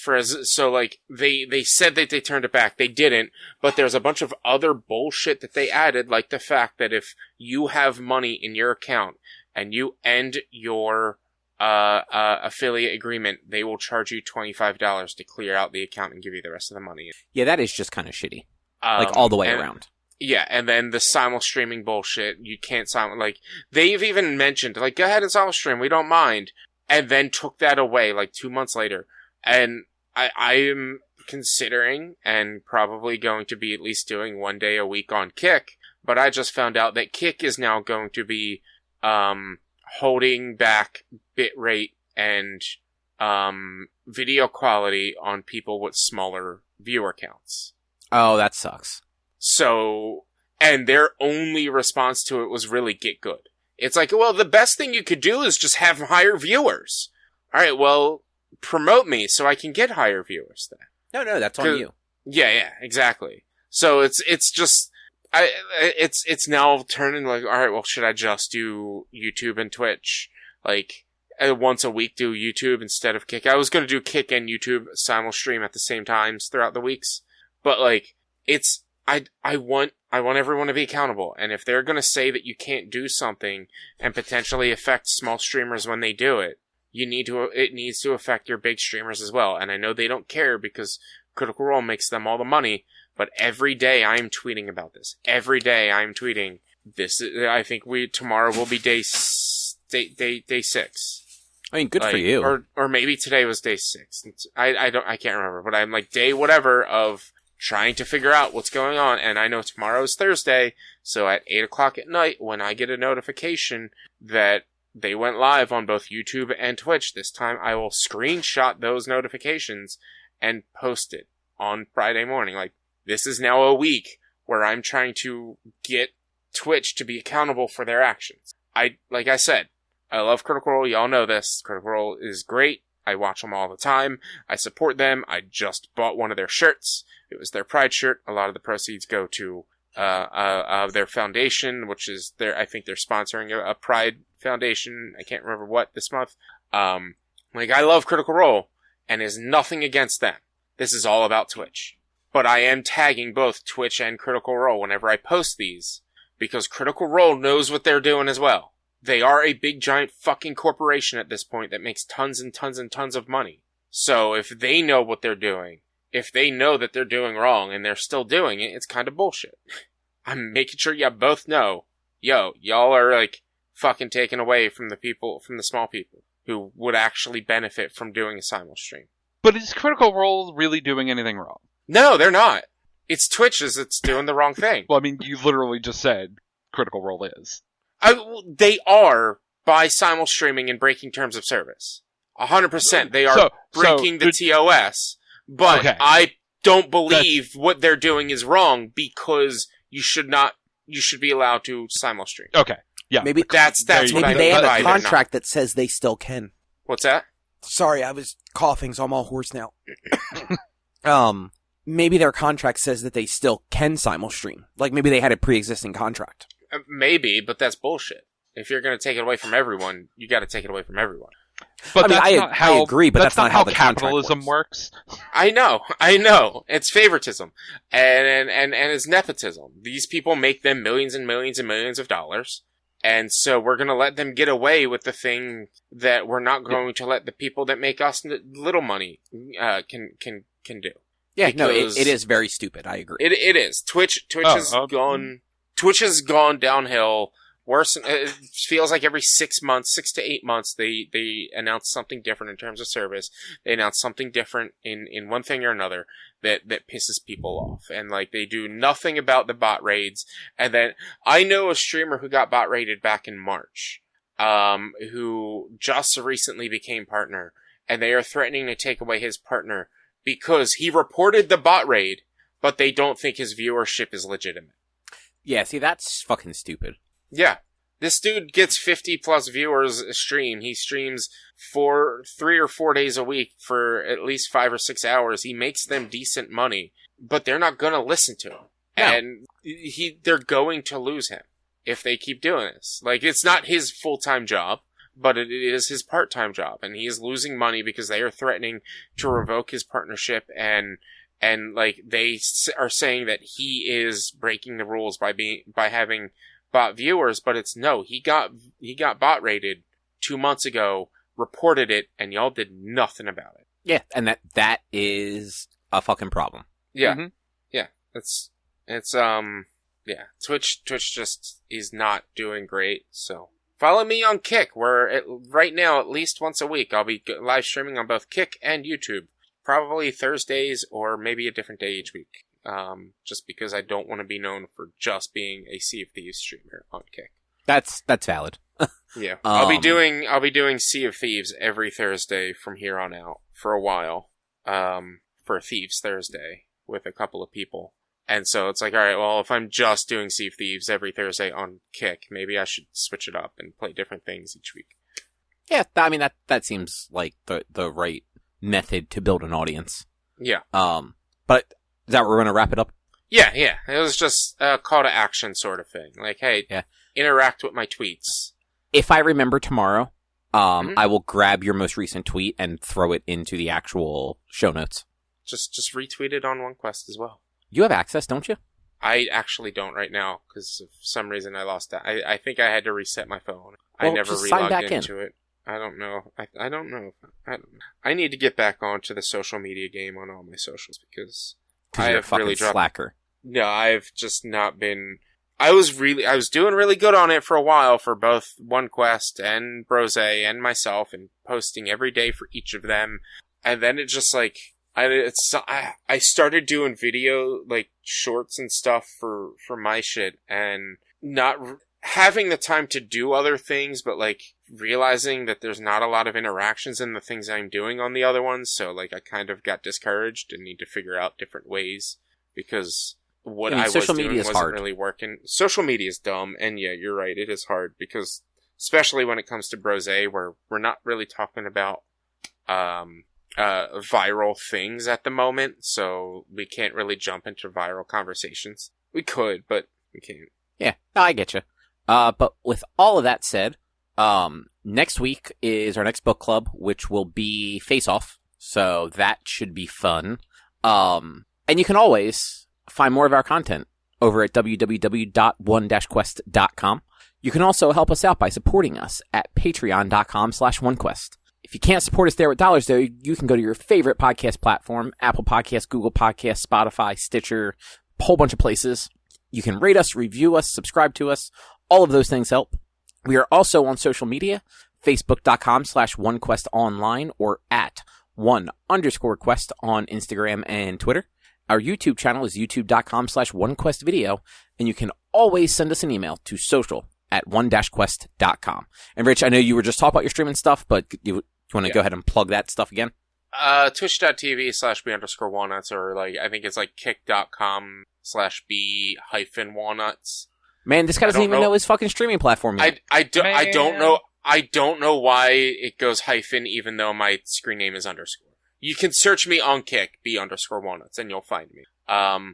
said that they turned it back. They didn't, but there's a bunch of other bullshit that they added, like the fact that if you have money in your account and you end your affiliate agreement, they will charge you $25 to clear out the account and give you the rest of the money. Yeah, that is just kind of shitty. Like all the way around. Yeah, and then the simul-streaming bullshit, you can't they've even mentioned, like, go ahead and simul-stream, we don't mind, and then took that away, like, 2 months later. And I am considering, and probably going to be at least doing 1 day a week on Kick, but I just found out that Kick is now going to be, holding back bitrate and video quality on people with smaller viewer counts. Oh, that sucks. So, and their only response to it was really get good. It's like, well, the best thing you could do is just have higher viewers. All right, well, promote me so I can get higher viewers then. No, that's on you. Yeah, exactly. So it's just, it's now turning like, all right, well, should I just do YouTube and Twitch? Like, once a week do YouTube instead of Kick. I was going to do Kick and YouTube simul stream at the same times throughout the weeks. But like, I want everyone to be accountable. And if they're going to say that you can't do something and potentially affect small streamers when they do it, it needs to affect your big streamers as well. And I know they don't care because Critical Role makes them all the money, but every day I'm tweeting about this. Every day I'm tweeting this. I think tomorrow will be day 6. I mean, good for you. Or maybe today was day 6. I can't remember, but I'm like day whatever of trying to figure out what's going on. And I know tomorrow's Thursday, so at 8 o'clock at night, when I get a notification that they went live on both YouTube and Twitch this time, I will screenshot those notifications and post it on Friday morning. Like, this is now a week where I'm trying to get Twitch to be accountable for their actions. Like I said, I love Critical Role. Y'all know this. Critical Role is great. I watch them all the time. I support them. I just bought one of their shirts. It was their Pride shirt. A lot of the proceeds go to their foundation, which is I think they're sponsoring a Pride foundation. I can't remember what this month. I love Critical Role, and there's nothing against them. This is all about Twitch. But I am tagging both Twitch and Critical Role whenever I post these, because Critical Role knows what they're doing as well. They are a big giant fucking corporation at this point that makes tons and tons and tons of money. So if they know what they're doing, if they know that they're doing wrong and they're still doing it, it's kind of bullshit. I'm making sure you both know, y'all are like fucking taken away from the small people who would actually benefit from doing a simul stream. But is Critical Role really doing anything wrong? No, they're not. It's Twitch's that's doing the wrong thing. Well, I mean, you literally just said Critical Role is. They are by simul streaming and breaking terms of service. 100%. They are breaking the TOS. But okay. I don't believe what they're doing is wrong, because you should be allowed to simul stream. Okay. Yeah. Maybe that's what maybe they have a contract that says they still can. What's that? Sorry, I was coughing, so I'm all hoarse now. Maybe their contract says that they still can simul stream. Like, maybe they had a pre-existing contract. Maybe, but that's bullshit. If you're going to take it away from everyone, you got to take it away from everyone. But I agree, but that's not how the capitalism works. I know. It's favoritism. And it's nepotism. These people make them millions and millions and millions of dollars. And so we're going to let them get away with the thing that we're not going to let the people that make us little money can do. Yeah, because it is very stupid. I agree. It is. Twitch has gone downhill. Worse. It feels like every 6 to 8 months, they announce something different in terms of service. They announce something different in one thing or another that pisses people off. And like, they do nothing about the bot raids. And then I know a streamer who got bot raided back in March, who just recently became partner, and they are threatening to take away his partner because he reported the bot raid, but they don't think his viewership is legitimate. Yeah, see, that's fucking stupid. Yeah. This dude gets 50 plus viewers a stream. He streams 3 or 4 days a week for at least 5 or 6 hours. He makes them decent money, but they're not gonna listen to him. No. And they're going to lose him if they keep doing this. Like, it's not his full-time job, but it is his part-time job, and he is losing money because they are threatening to revoke his partnership, and like, they are saying that he is breaking the rules by having bot viewers, but he got bot rated 2 months ago, reported it, and y'all did nothing about it. Yeah, and that is a fucking problem. Yeah. Mm-hmm. Yeah. Twitch just is not doing great, so follow me on Kick, where right now, at least once a week, I'll be live streaming on both Kick and YouTube. Probably Thursdays, or maybe a different day each week. Just because I don't want to be known for just being a Sea of Thieves streamer on Kick. That's valid. Yeah, I'll be doing Sea of Thieves every Thursday from here on out for a while. For Thieves Thursday with a couple of people. And so it's like, all right, well, if I'm just doing Sea of Thieves every Thursday on Kick, maybe I should switch it up and play different things each week. Yeah, I mean, that seems like the right method to build an audience. Yeah. But is that where we're going to wrap it up? Yeah. It was just a call to action sort of thing. Like, hey, interact with my tweets. If I remember tomorrow, I will grab your most recent tweet and throw it into the actual show notes. Just retweet it on OneQuest as well. You have access, don't you? I actually don't right now, because of some reason I lost that. I think I had to reset my phone. Well, I never just sign back relogged into it. I don't know. I don't know. I need to get back onto the social media game on all my socials, because I you're have a fucking really dropped... slacker. No, I've just not been... I was doing really good on it for a while for both OneQuest and Brose and myself, and posting every day for each of them. And then it just like... I started doing video, like, shorts and stuff for my shit, and not having the time to do other things, but, like, realizing that there's not a lot of interactions in the things I'm doing on the other ones, so, like, I kind of got discouraged and need to figure out different ways, because what I was doing wasn't really working. Social media is dumb, and yeah, you're right, it is hard, because, especially when it comes to Brose, where we're not really talking about, viral things at the moment, so we can't really jump into viral conversations. We could, but we can't. Yeah, no, I get you. But with all of that said, next week is our next book club, which will be Face Off, so that should be fun. And you can always find more of our content over at www.one-quest.com. You can also help us out by supporting us at patreon.com/onequest. If you can't support us there with dollars, though, you can go to your favorite podcast platform, Apple Podcasts, Google Podcasts, Spotify, Stitcher, a whole bunch of places. You can rate us, review us, subscribe to us. All of those things help. We are also on social media, facebook.com/onequestonline or at @1_quest on Instagram and Twitter. Our YouTube channel is youtube.com/onequestvideo, and you can always send us an email to social@one-quest.com. And Rich, I know you were just talking about your streaming stuff, but you want to go ahead and plug that stuff again? Twitch.tv/b_walnuts, or like, I think it's like kick.com/b-walnuts. Man, this guy doesn't even know his fucking streaming platform yet. I don't know why it goes hyphen, even though my screen name is underscore. You can search me on Kick, b_walnuts, and you'll find me. I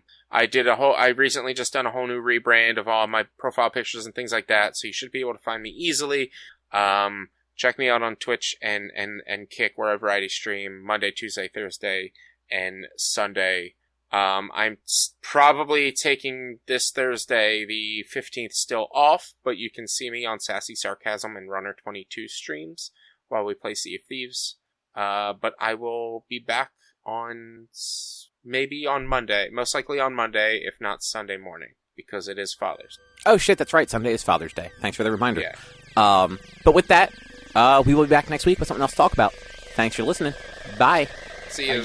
recently just done a whole new rebrand of all my profile pictures and things like that, so you should be able to find me easily. Check me out on Twitch and Kick, where I variety stream Monday, Tuesday, Thursday, and Sunday. I'm probably taking this Thursday, the 15th, still off, but you can see me on Sassy Sarcasm and Runner 22 streams while we play Sea of Thieves. But I will be back maybe on Monday, most likely on Monday, if not Sunday morning, because it is Father's Day. Oh shit, that's right, Sunday is Father's Day. Thanks for the reminder. Yeah. But with that, we will be back next week with something else to talk about. Thanks for listening. Bye. See you.